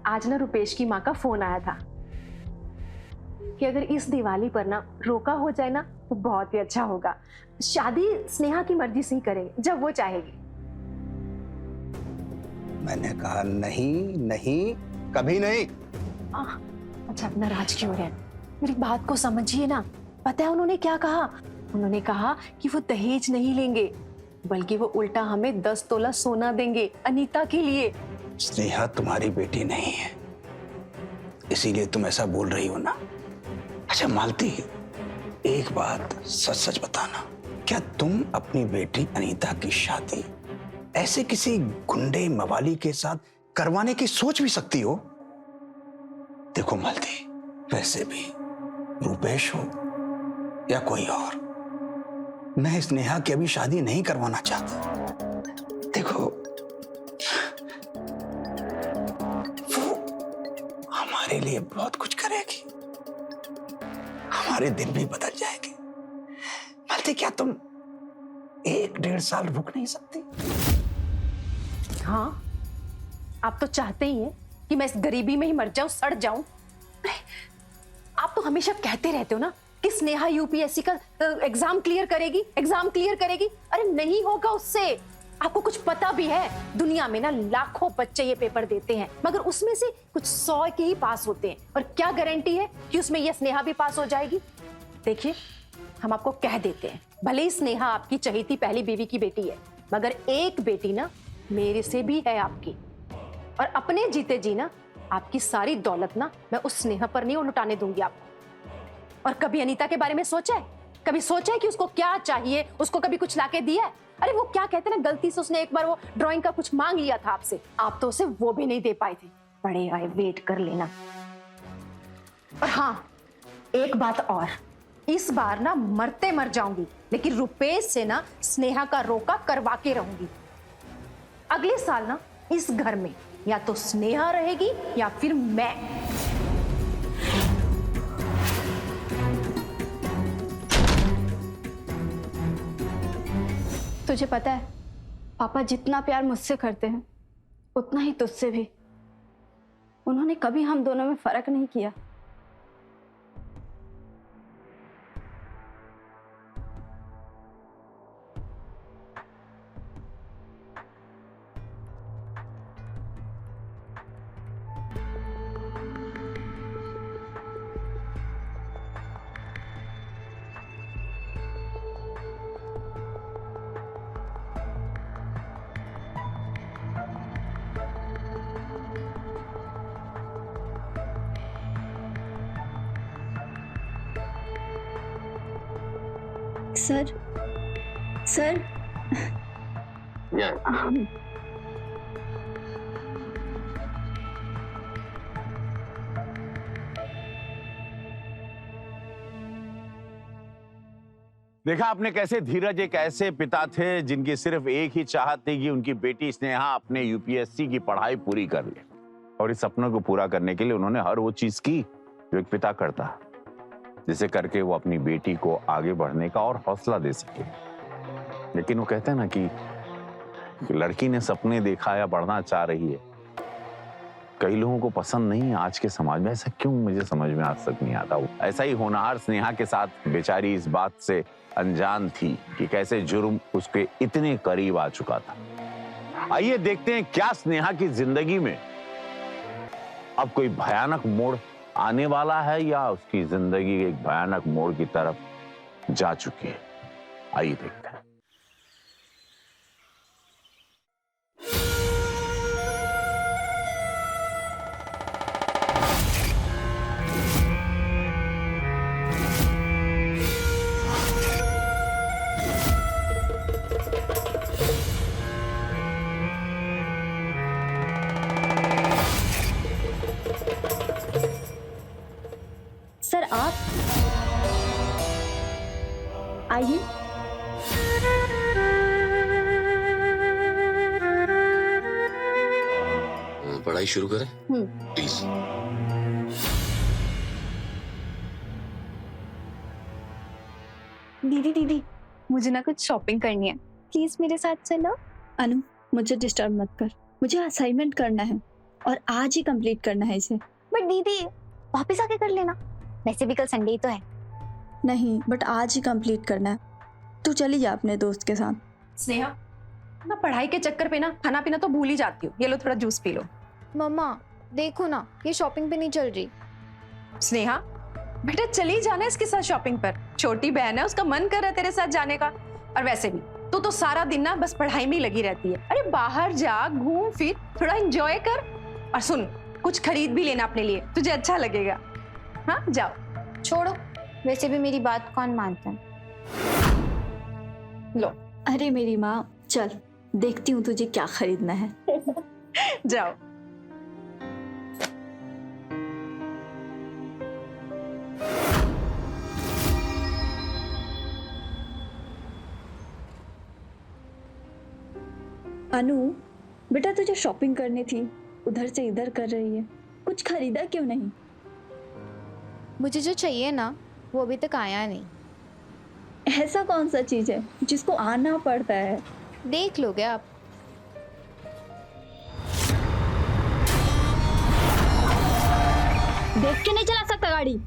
आज ना रुपेश की माँ का फोन आया था कि अगर इस दिवाली पर ना रोका हो जाए ना तो बहुत ही अच्छा होगा। शादी स्नेहा की मर्जी से ही करेंगे, जब वो चाहेगी। मैंने कहा नहीं नहीं, कभी नहीं। अच्छा नाराज क्यों है? मेरी बात को समझिए ना। पता है उन्होंने क्या कहा? उन्होंने कहा कि वो दहेज नहीं लेंगे, बल्कि वो उल्टा हमें 10 तोला सोना देंगे अनीता के लिए। स्नेहा तुम्हारी बेटी नहीं है, इसीलिए तुम ऐसा बोल रही हो ना। अच्छा मालती, एक बात सच सच बताना, क्या तुम अपनी बेटी अनीता की शादी ऐसे किसी गुंडे मवाली के साथ करवाने की सोच भी सकती हो? देखो मालती, वैसे भी रुपेश हो या कोई और, मैं स्नेहा की अभी शादी नहीं करवाना चाहता। देखो हमारे लिए बहुत कुछ करेगी, हमारे दिन भी बदल जाएंगे। मालती, क्या तुम 1-1.5 साल रुक नहीं सकती? हाँ, आप तो चाहते ही हैं कि मैं इस गरीबी में ही मर जाऊं, सड़ जाऊं। आप तो हमेशा कहते रहते हो ना कि स्नेहा यूपीएससी का एग्जाम क्लियर करेगी, एग्जाम क्लियर करेगी। अरे नहीं होगा उससे। आपको कुछ पता भी है? दुनिया में ना लाखों बच्चे ये पेपर देते हैं, मगर उसमें से कुछ 100 के ही पास होते हैं। और क्या गारंटी है कि उसमें ये स्नेहा भी पास हो जाएगी? देखिए, हम आपको कह देते हैं, भले ही स्नेहा आपकी चहेती पहली बीवी की बेटी है, मगर एक बेटी ना मेरे से भी है आपकी। और अपने जीते जी ना आपकी सारी दौलत ना मैं उस स्नेहा पर नहीं लुटाने दूंगी आपको। और कभी अनीता के बारे में सोचा है? कभी सोचा है कि उसको क्या चाहिए? उसको कभी कुछ लाके दिया है? अरे वो क्या कहते हैं ना, गलती से उसने एक बार वो ड्राइंग का कुछ मांग लिया था आपसे, आप तो उसे वो भी नहीं दे पाए थे। बड़े आए, वेट कर लेना। और हाँ, एक बात और, इस बार ना मरते मर जाऊंगी, लेकिन रुपेश से ना स्नेहा का रोका करवा के रहूंगी। अगले साल ना इस घर में या तो स्नेहा रहेगी या फिर मैं। तुझे पता है पापा जितना प्यार मुझसे करते हैं उतना ही तुझसे भी। उन्होंने कभी हम दोनों में फर्क नहीं किया। सर सर देखा आपने कैसे धीरज एक ऐसे पिता थे जिनकी सिर्फ एक ही चाहत थी कि उनकी बेटी स्नेहा अपने यूपीएससी की पढ़ाई पूरी कर ले, और इस सपनों को पूरा करने के लिए उन्होंने हर वो चीज की जो एक पिता करता, जिसे करके वो अपनी बेटी को आगे बढ़ने का और हौसला दे सके। लेकिन वो कहते हैं ना कि लड़की ने सपने देखा या बढ़ना चाह रही है कई लोगों को पसंद नहीं है आज के समाज में। ऐसा क्यों, मुझे समझ में आज तक नहीं आता। वो ऐसा ही होनहार स्नेहा के साथ बेचारी इस बात से अनजान थी कि कैसे जुर्म उसके इतने करीब आ चुका था। आइए देखते हैं क्या स्नेहा की जिंदगी में अब कोई भयानक मोड़ आने वाला है या उसकी जिंदगी एक भयानक मोड़ की तरफ जा चुकी है। आइए देखते हैं। सर आप आइए। पढ़ाई शुरू करें प्लीज। दीदी मुझे ना कुछ शॉपिंग करनी है, प्लीज मेरे साथ चलो। अनु मुझे डिस्टर्ब मत कर, मुझे असाइनमेंट करना है और आज ही कंप्लीट करना है इसे। बट दीदी वापस आके कर लेना, वैसे भी कल संडे ही तो है। नहीं बट आज ही कंप्लीट करना है। तू चली जा अपने दोस्त के साथ। स्नेहा ना पढ़ाई के चक्कर पे ना खाना पीना तो भूल ही जाती हूँ। ये लो थोड़ा जूस पी लो। मम्मा देखो ना, ये शॉपिंग पे नहीं चल रही। स्नेहा बेटा चली जाना इसके साथ शॉपिंग पर, छोटी बहन है, उसका मन कर रहा है तेरे साथ जाने का। और वैसे भी तू तो सारा दिन ना बस पढ़ाई में ही लगी रहती है। अरे बाहर जा, घूम फिर, थोड़ा एंजॉय कर। और सुन, कुछ खरीद भी लेना अपने लिए, तुझे अच्छा लगेगा। हाँ जाओ। छोड़ो, वैसे भी मेरी बात कौन मानता है। लो। अरे मेरी माँ, चल देखती हूँ तुझे क्या खरीदना है। जाओ। अनु बेटा तुझे शॉपिंग करनी थी, उधर से इधर कर रही है, कुछ खरीदा क्यों नहीं? मुझे जो चाहिए ना वो अभी तक आया नहीं। ऐसा कौन सा चीज है जिसको आना पड़ता है? देख लोगे आप। देख के नहीं चला सकता गाड़ी।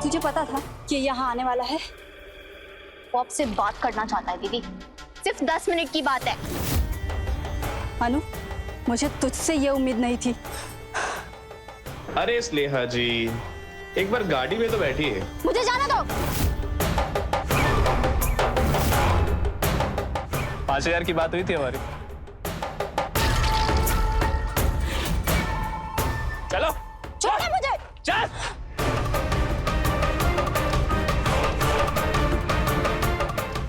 तुझे पता था कि यहाँ आने वाला है? वो आपसे बात करना चाहता है दीदी, सिर्फ 10 मिनट की बात है। अनु मुझे तुझसे ये उम्मीद नहीं थी। अरे स्नेहा जी, एक बार गाड़ी में तो बैठी है। मुझे जाना दो। 5000 की बात हुई थी हमारी। चलो छोड़ो मुझे। चल।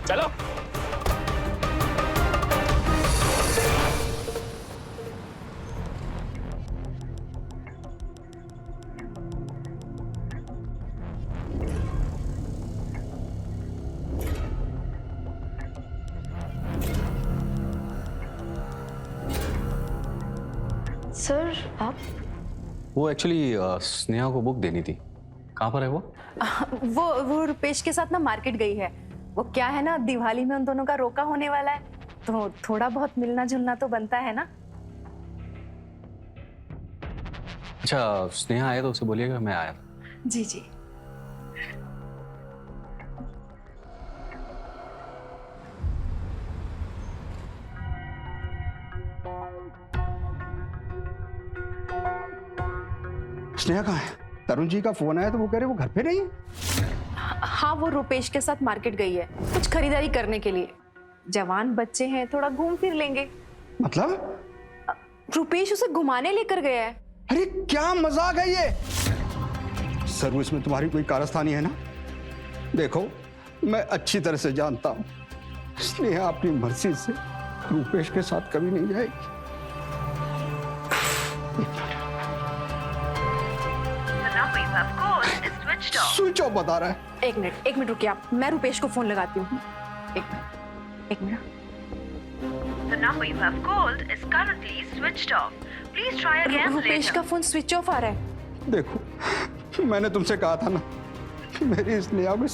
चलो। सर आप? वो एक्चुअली स्नेहा को बुक देनी थी। कहाँ पर है वो? वो रुपेश के साथ ना मार्केट गई है। वो क्या है ना, दिवाली में उन दोनों का रोका होने वाला है, तो थोड़ा बहुत मिलना जुलना तो बनता है ना। अच्छा स्नेहा आया तो उसे बोलिएगा मैं आया। जी जी। स्नेहा कहाँ है? तरुण जी का फोन आया तो वो कह रहे वो घर पे नहीं है। हाँ वो रुपेश के साथ मार्केट गई है कुछ खरीदारी करने के लिए। जवान बच्चे हैं, थोड़ा घूम फिर लेंगे। मतलब? रुपेश उसे घुमाने लेकर गया है। अरे क्या मजाक है ये? सर इसमें तुम्हारी कोई कारस्तानी है ना? देखो मैं अच्छी तरह से जानता हूँ स्नेहा अपनी मर्जी से रुपेश के साथ कभी नहीं जाएगी। स्विच ऑफ बता रहा है। एक मिनट रुकिए आप, मैं रुपेश को फोन लगाती हूँ। एक minute. The number you have called is currently switched off. Please try again Rupesh later. का फोन स्विच ऑफ आ रहा है। देखो, मैंने तुमसे कहा था ना, मेरी स्नेहा को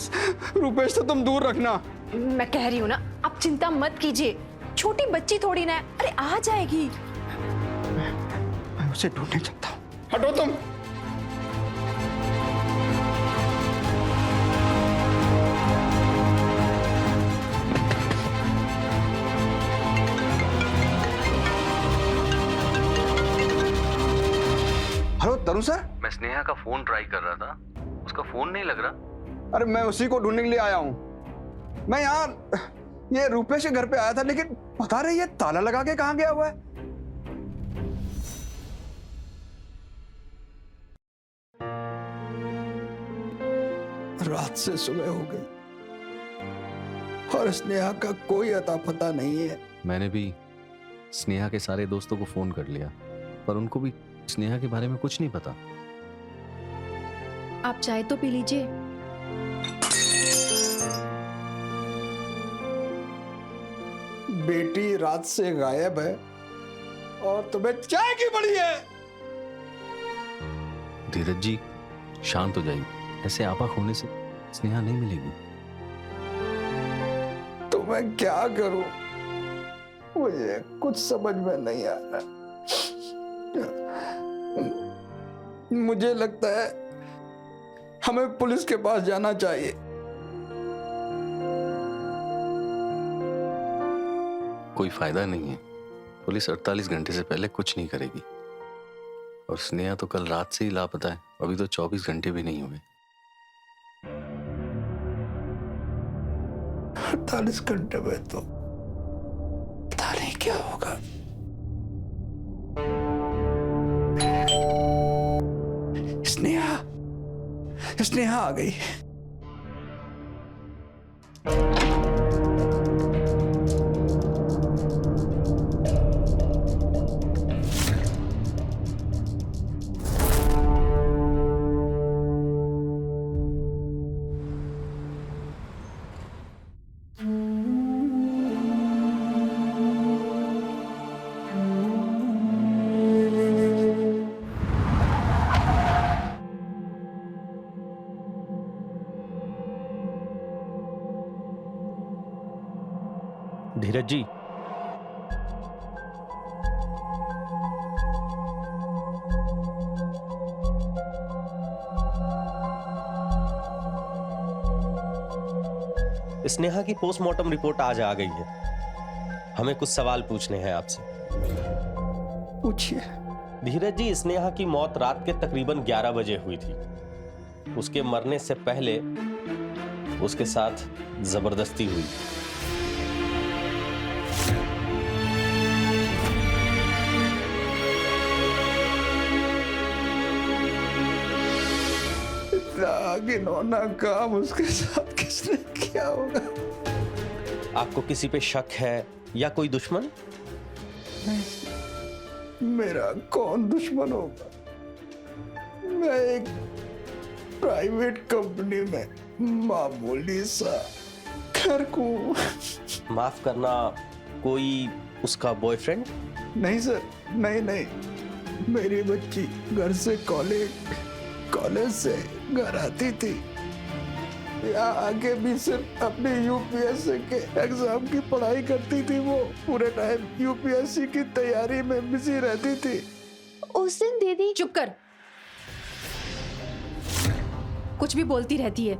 रुपेश से तुम दूर रखना। मैं कह रही हूँ ना, आप चिंता मत कीजिए, छोटी बच्ची थोड़ी ना है, अरे आ जाएगी। मैं उसे ढूंढने चलता हूँ, हटो तुम। हेलो तरुण सर। मैं स्नेहा का फोन ट्राई कर रहा था, उसका फोन नहीं लग रहा। अरे मैं उसी को ढूंढने के लिए आया हूँ। मैं यहाँ ये रुपेश के घर पे आया था, लेकिन पता नहीं ये ताला लगा के कहाँ गया हुआ है। रात से सुबह हो गई और स्नेहा का कोई अता पता नहीं है। मैंने भी स्नेहा के सारे दोस्तों को फोन कर लिया, पर उनको भी स्नेहा के बारे में कुछ नहीं पता। आप चाय तो पी लीजिए। बेटी रात से गायब है और तुम्हें चाय की पड़ी है। धीरज जी, शांत हो जाइए, ऐसे आपा खोने से स्नेहा नहीं मिलेगी। तो मैं क्या करूं, मुझे कुछ समझ में नहीं आ रहा। मुझे लगता है हमें पुलिस के पास जाना चाहिए। कोई फायदा नहीं है, पुलिस 48 घंटे से पहले कुछ नहीं करेगी। और स्नेहा तो कल रात से ही लापता है, अभी तो 24 घंटे भी नहीं हुए। 48 घंटे में तो पता नहीं क्या होगा। स्नेहा आ गई। धीरज जी, स्नेहा की पोस्टमार्टम रिपोर्ट आज आ गई है। हमें कुछ सवाल पूछने हैं आपसे। पूछिए। धीरज जी, स्नेहा की मौत रात के तकरीबन 11 बजे हुई थी। उसके मरने से पहले उसके साथ जबरदस्ती हुई। घिनौना काम उसके साथ किसने किया होगा? आपको किसी पे शक है या कोई दुश्मन? मेरा कौन दुश्मन होगा? मैं एक प्राइवेट कंपनी में मामूली सा क्लर्क हूँ। माफ करना, कोई उसका बॉयफ्रेंड? नहीं सर, नहीं। मेरी बच्ची घर से कॉलेज से घर आती थी। यहाँ आके भी सिर्फ अपने यूपीएससी के एग्जाम की पढ़ाई करती थी। वो पूरे टाइम यूपीएससी की तैयारी में बिजी रहती थी। उस दिन दीदी चुप कर, कुछ भी बोलती रहती है।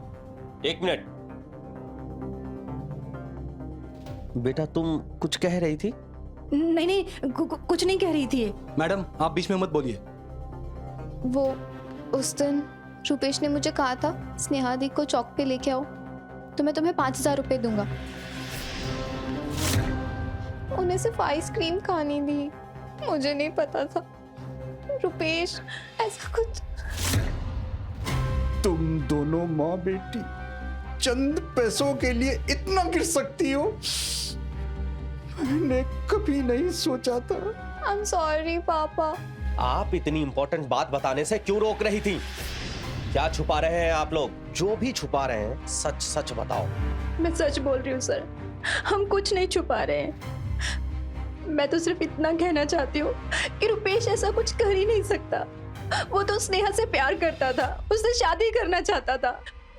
1 मिनट बेटा, तुम कुछ कह रही थी? नहीं, कुछ नहीं कह रही थी। मैडम, आप बीच में मत बोलिए। वो उस दिन रुपेश ने मुझे कहा था स्नेहा दी को चौक पे लेके आओ तो मैं तुम्हें 5000 रुपए दूंगा। उन्हें सिर्फ आइसक्रीम खानी थी, मुझे नहीं पता था रुपेश ऐसा कुछ। तुम दोनों माँ बेटी चंद पैसों के लिए इतना गिर सकती हो, मैंने कभी नहीं सोचा था। आई एम सॉरी पापा। आप इतनी इंपॉर्टेंट बात बताने से क्यों रोक रही थी? क्या छुपा रहे हैं आप लोग? जो भी छुपा रहे हैं सच सच बताओ। मैं सच बोल रही हूँ सर, हम कुछ नहीं छुपा रहे हैं। मैं तो सिर्फ इतना कहना चाहती हूँ कि रुपेश ऐसा कुछ कर ही नहीं सकता। वो तो स्नेहा से प्यार करता था, उससे शादी करना चाहता था,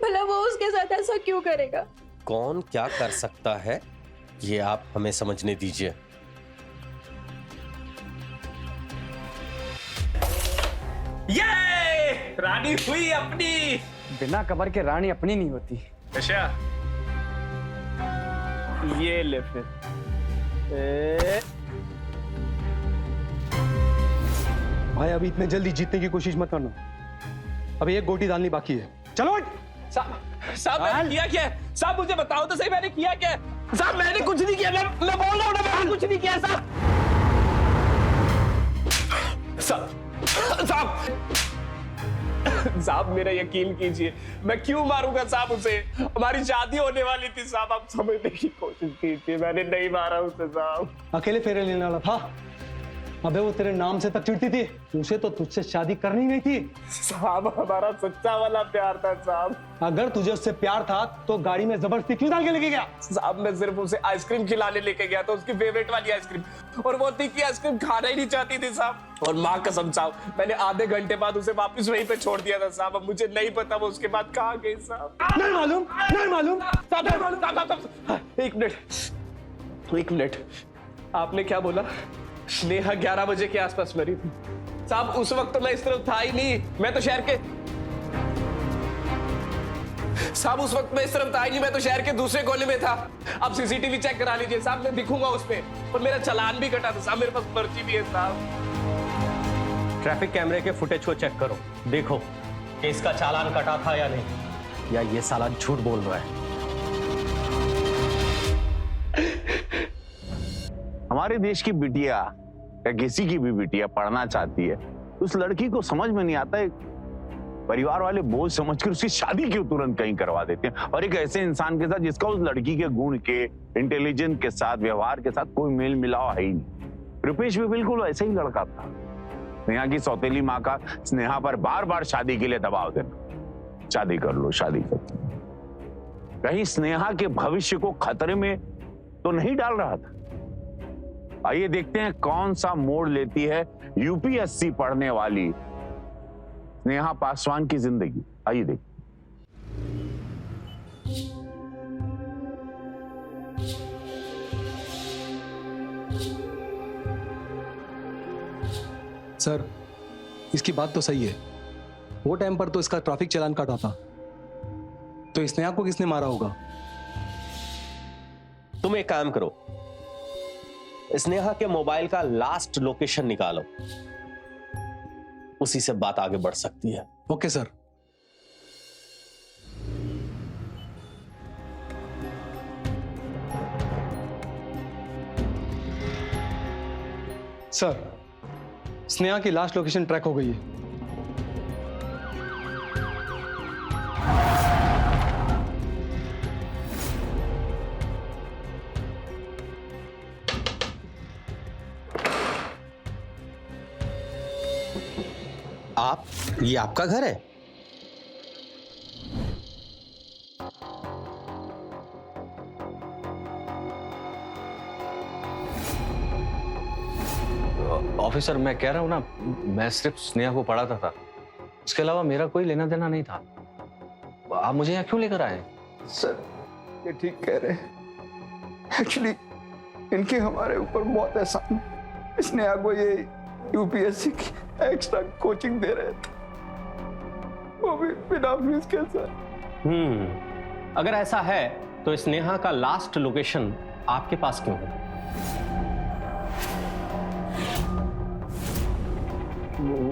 भला वो उसके साथ ऐसा क्यों करेगा? कौन क्या कर सकता है ये आप हमें समझने दीजिए। ये रानी हुई अपनी। बिना कबर के रानी अपनी नहीं होती। अच्छा, ये ले फिर। भाई अभी इतने जल्दी जीतने की कोशिश मत करना, अभी एक गोटी डालनी बाकी है। चलो साहब मैंने किया क्या? साहब मुझे बताओ तो सही, मैंने किया क्या? साहब मैंने कुछ नहीं किया, मैं बोल रहा हूँ ना, मैंने कुछ नहीं किया साहब। साहब मेरा यकीन कीजिए, मैं क्यों मारूंगा साहब उसे? हमारी शादी होने वाली थी साहब, आप समझने की कोशिश कीजिए, मैंने नहीं मारा उसे साहब। अकेले फेरे लेने वाला था। अबे वो तेरे नाम से तक चिढ़ती थी, उसे तो तुझसे शादी करनी नहीं थी। साहब हमारा सच्चा वाला प्यार था साहब। अगर तुझे उससे प्यार था तो गाड़ी में जबरदस्ती क्यों डाल के लेके गया? साहब मैं सिर्फ उसे आइसक्रीम खिलाने लेके गया था, उसकी फेवरेट वाली आइसक्रीम, और वो थी कि आइसक्रीम खाना ही नहीं चाहती थी साहब। और माँ कसम साहब, मैंने आधे घंटे बाद उसे वापस वहीं पे छोड़ दिया था साहब। अब मुझे नहीं पता वो उसके बाद कहाँ गई साहब। नहीं मालूम, नहीं मालूम। एक मिनट, आपने क्या बोला? स्नेहा 11 बजे के आसपास मरी थी साहब। उस वक्त तो मैं इस तरफ था ही नहीं, मैं तो शहर के साहब, उस वक्त मैं इस तरफ था ही नहीं, मैं तो शहर के दूसरे कोने में था। आप सीसीटीवी चेक करा लीजिए साहब, मैं दिखूंगा उस पे। और मेरा चालान भी कटा था साहब, मेरे पास पर्ची भी है साहब। ट्रैफिक कैमरे के फुटेज को चेक करो, देखो कि इसका चालान कटा था या नहीं, या ये साला झूठ बोल रहा है। हमारे देश की बिटिया या किसी की भी बिटिया पढ़ना चाहती है, उस लड़की को समझ में नहीं आता है, परिवार वाले बोझ समझकर उसकी शादी क्यों तुरंत कहीं करवा देते हैं, और एक ऐसे इंसान के साथ जिसका उस लड़की के गुण के, इंटेलिजेंस के साथ, व्यवहार के साथ कोई मेल मिलाव है ही नहीं। रुपेश भी बिल्कुल ऐसा ही लड़का था। स्नेहा की सौतेली माँ का स्नेहा पर बार बार शादी के लिए दबाव देना, शादी कर लो, शादी कर लो। कहीं स्नेहा के भविष्य को खतरे में तो नहीं डाल रहा था। आइए देखते हैं कौन सा मोड़ लेती है यूपीएससी पढ़ने वाली स्नेहा पासवान की जिंदगी। आइए देखते। सर, इसकी बात तो सही है, वो टाइम पर तो इसका ट्रैफिक चालान काटा था, तो स्नेहा को किसने मारा होगा? तुम एक काम करो, स्नेहा के मोबाइल का लास्ट लोकेशन निकालो, उसी से बात आगे बढ़ सकती है। Okay sir. सर, स्नेहा की लास्ट लोकेशन ट्रैक हो गई है। ये आपका घर है? ऑफिसर, मैं कह रहा हूं ना, मैं सिर्फ स्नेहा को पढ़ाता था, उसके अलावा मेरा कोई लेना देना नहीं था। आप मुझे यहाँ क्यों लेकर आए? सर, ये ठीक कह रहे हैं। एक्चुअली इनके हमारे ऊपर बहुत एहसान है। स्नेहा को ये यूपीएससी की एक्स्ट्रा कोचिंग दे रहे थे, वो भी बिना फीस के सर। अगर ऐसा है तो स्नेहा का लास्ट लोकेशन आपके पास क्यों है?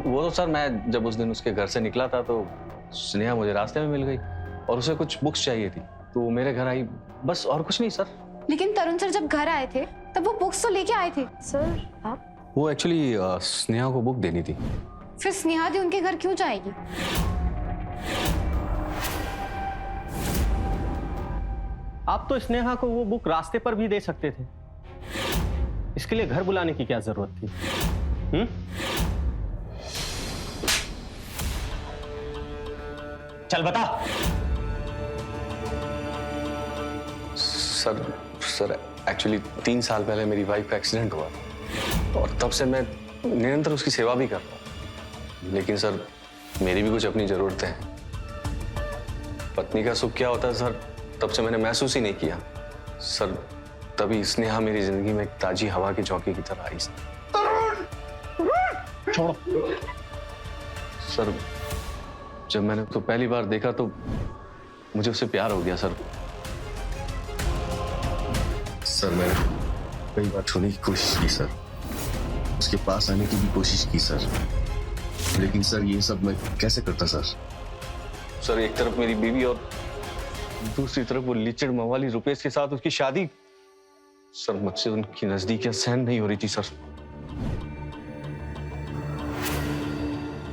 वो तो सर, मैं जब उस दिन उसके घर से निकला था तो स्नेहा मुझे रास्ते में मिल गई और उसे कुछ बुक्स चाहिए थी, तो वो मेरे घर आई, बस और कुछ नहीं सर। लेकिन तरुण सर जब घर आए थे तब वो बुक्स तो लेके आए थे। सर आप? वो एक्चुअली स्नेहा को बुक देनी थी। फिर स्नेहा दी उनके घर क्यों जाएगी? आप तो स्नेहा को वो बुक रास्ते पर भी दे सकते थे, इसके लिए घर बुलाने की क्या जरूरत थी? चल बता। सर, सर एक्चुअली 3 साल पहले मेरी वाइफ का एक्सीडेंट हुआ और तब से मैं निरंतर उसकी सेवा भी कर रहा हूँ। लेकिन सर मेरी भी कुछ अपनी जरूरतें हैं। पत्नी का सुख क्या होता है सर, तब से मैंने महसूस ही नहीं किया। सर तभी स्नेहा मेरी जिंदगी में एक ताजी हवा की झोंके की तरह आई। छोड़ो सर, जब मैंने उसको पहली बार देखा तो मुझे उससे प्यार हो गया सर। सर मैंने कई बार छूने की कोशिश की सर, उसके पास आने की भी कोशिश की सर, लेकिन सर ये सब मैं कैसे करता सर? सर एक तरफ मेरी बीवी और दूसरी तरफ वो लिचड़ मवाली रुपेश के साथ उसकी शादी। सर मुझसे उनकी नजदीकियां सहन नहीं हो रही थी सर।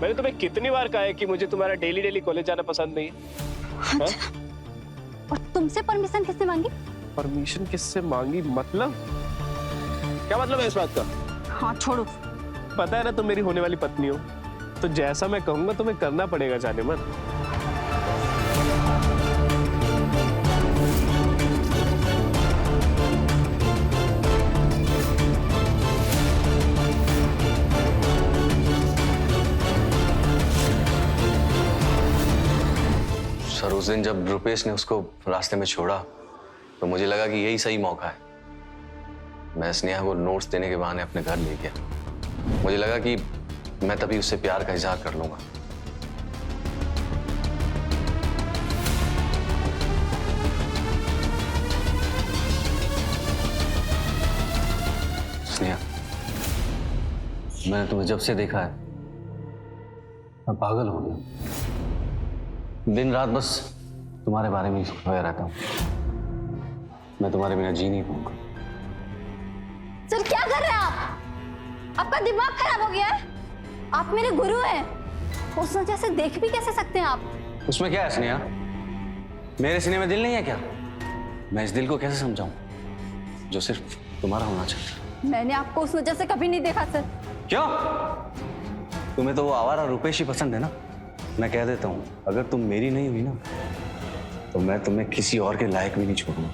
मैंने तुम्हें कितनी बार कहा है कि मुझे तुम्हारा डेली डेली कॉलेज जाना पसंद नहीं है। अच्छा। और तुमसे परमिशन किसने मांगी? परमिशन किससे मांगी मतलब? क्या मतलब है इस बात का? हाँ छोड़ो। पता है ना तुम मेरी होने वाली पत्नी हो, तो जैसा मैं कहूंगा तुम्हें करना पड़ेगा, जाने मन। सर उस दिन जब रुपेश ने उसको रास्ते में छोड़ा तो मुझे लगा कि यही सही मौका है। मैं स्नेहा को नोट्स देने के बहाने अपने घर ले गया। मुझे लगा कि मैं तभी उससे प्यार का इजहार कर लूंगा। स्नेहा, मैंने तुम्हें जब से देखा है मैं पागल हो गया। दिन रात बस तुम्हारे बारे में ही सोचता रहता हूँ। मैं तुम्हारे बिना जी नहीं पाऊंगा। सर क्या कर रहे हैं आप? आपका दिमाग खराब हो गया है? आप मेरे गुरु हैं, उस वजह से देख भी कैसे सकते हैं आप? उसमें क्या है स्नेहा? मेरे सीने में दिल नहीं है क्या? मैं इस दिल को कैसे समझाऊं जो सिर्फ तुम्हारा होना चाहिए? मैंने आपको उस वजह से कभी नहीं देखा सर। क्यों? तुम्हें तो वो आवारा रुपेश ही पसंद है ना? मैं कह देता हूँ, अगर तुम मेरी नहीं हुई ना तो मैं तुम्हें किसी और के लायक भी नहीं छोड़ूंगा।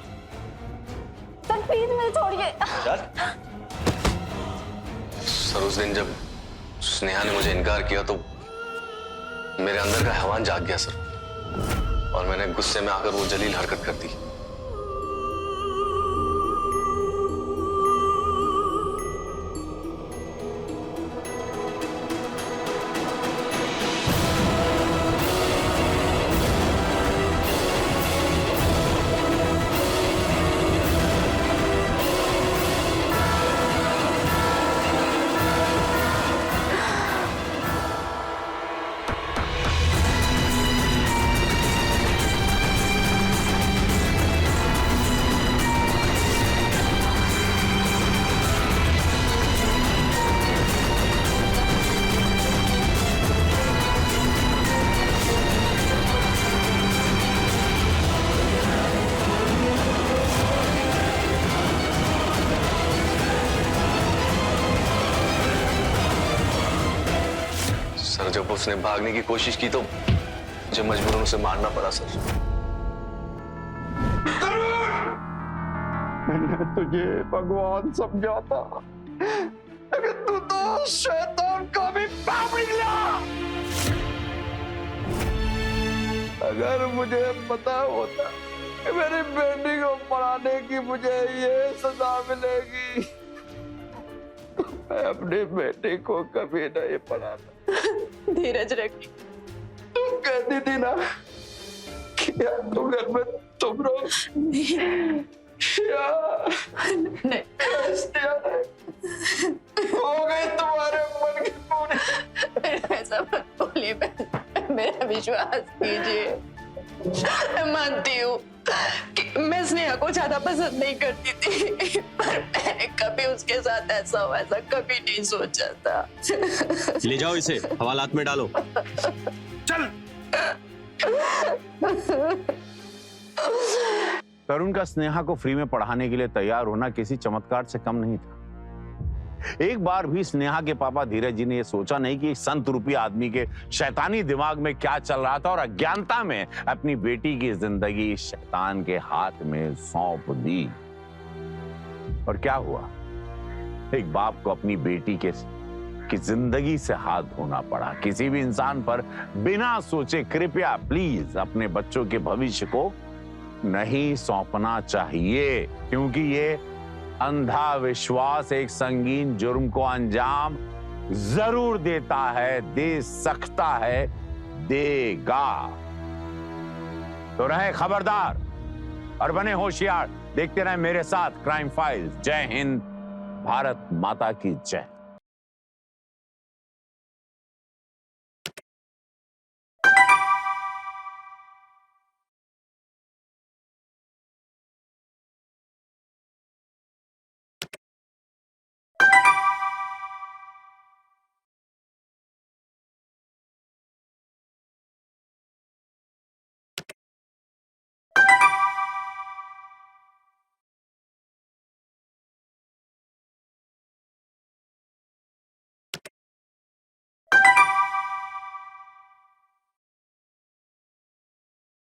सर प्लीज मुझे छोड़िए। सर उस दिन जब स्नेहा ने मुझे इनकार किया तो मेरे अंदर का हैवान जाग गया सर, और मैंने गुस्से में आकर वो जलील हरकत कर दी। सर जब उसने भागने की कोशिश की तो मुझे मजबूरन उसे मारना पड़ा सर। मैंने तुझे भगवान समझा था, लेकिन तू तो शैतान का भी बाप निकला। अगर मुझे पता होता कि मेरी बेटी को पढ़ाने की मुझे ये सजा मिलेगी तो मैं अपने बेटे को कभी नहीं पढ़ाता। धीरज रखी। तुम कहती थी ना कि तुम घर में तुम रहो। नहीं। हो गई तुम्हारे मन की पूरी। ऐसा मत बोलिए, मेरा विश्वास कीजिए। मैं मानती हूँ कि मैं स्नेहा को ज्यादा पसंद नहीं करती थी, पर मैंने कभी उसके साथ ऐसा हो ऐसा कभी नहीं सोचा था। ले जाओ इसे, हवालात में डालो। चल। तरुण का स्नेहा को फ्री में पढ़ाने के लिए तैयार होना किसी चमत्कार से कम नहीं था। एक बार भी स्नेहा के पापा धीरज जी ने यह सोचा नहीं कि संत रूपी आदमी के शैतानी दिमाग में क्या चल रहा था, और अज्ञानता में अपनी बेटी की जिंदगी शैतान के हाथ में सौंप दी। और क्या हुआ? एक बाप को अपनी बेटी की जिंदगी से हाथ धोना पड़ा। किसी भी इंसान पर बिना सोचे कृपया प्लीज अपने बच्चों के भविष्य को नहीं सौंपना चाहिए, क्योंकि ये अंधा विश्वास एक संगीन जुर्म को अंजाम जरूर देता है, दे सकता है, देगा। तो रहे खबरदार और बने होशियार। देखते रहे मेरे साथ क्राइम फाइल्स। जय हिंद, भारत माता की जय।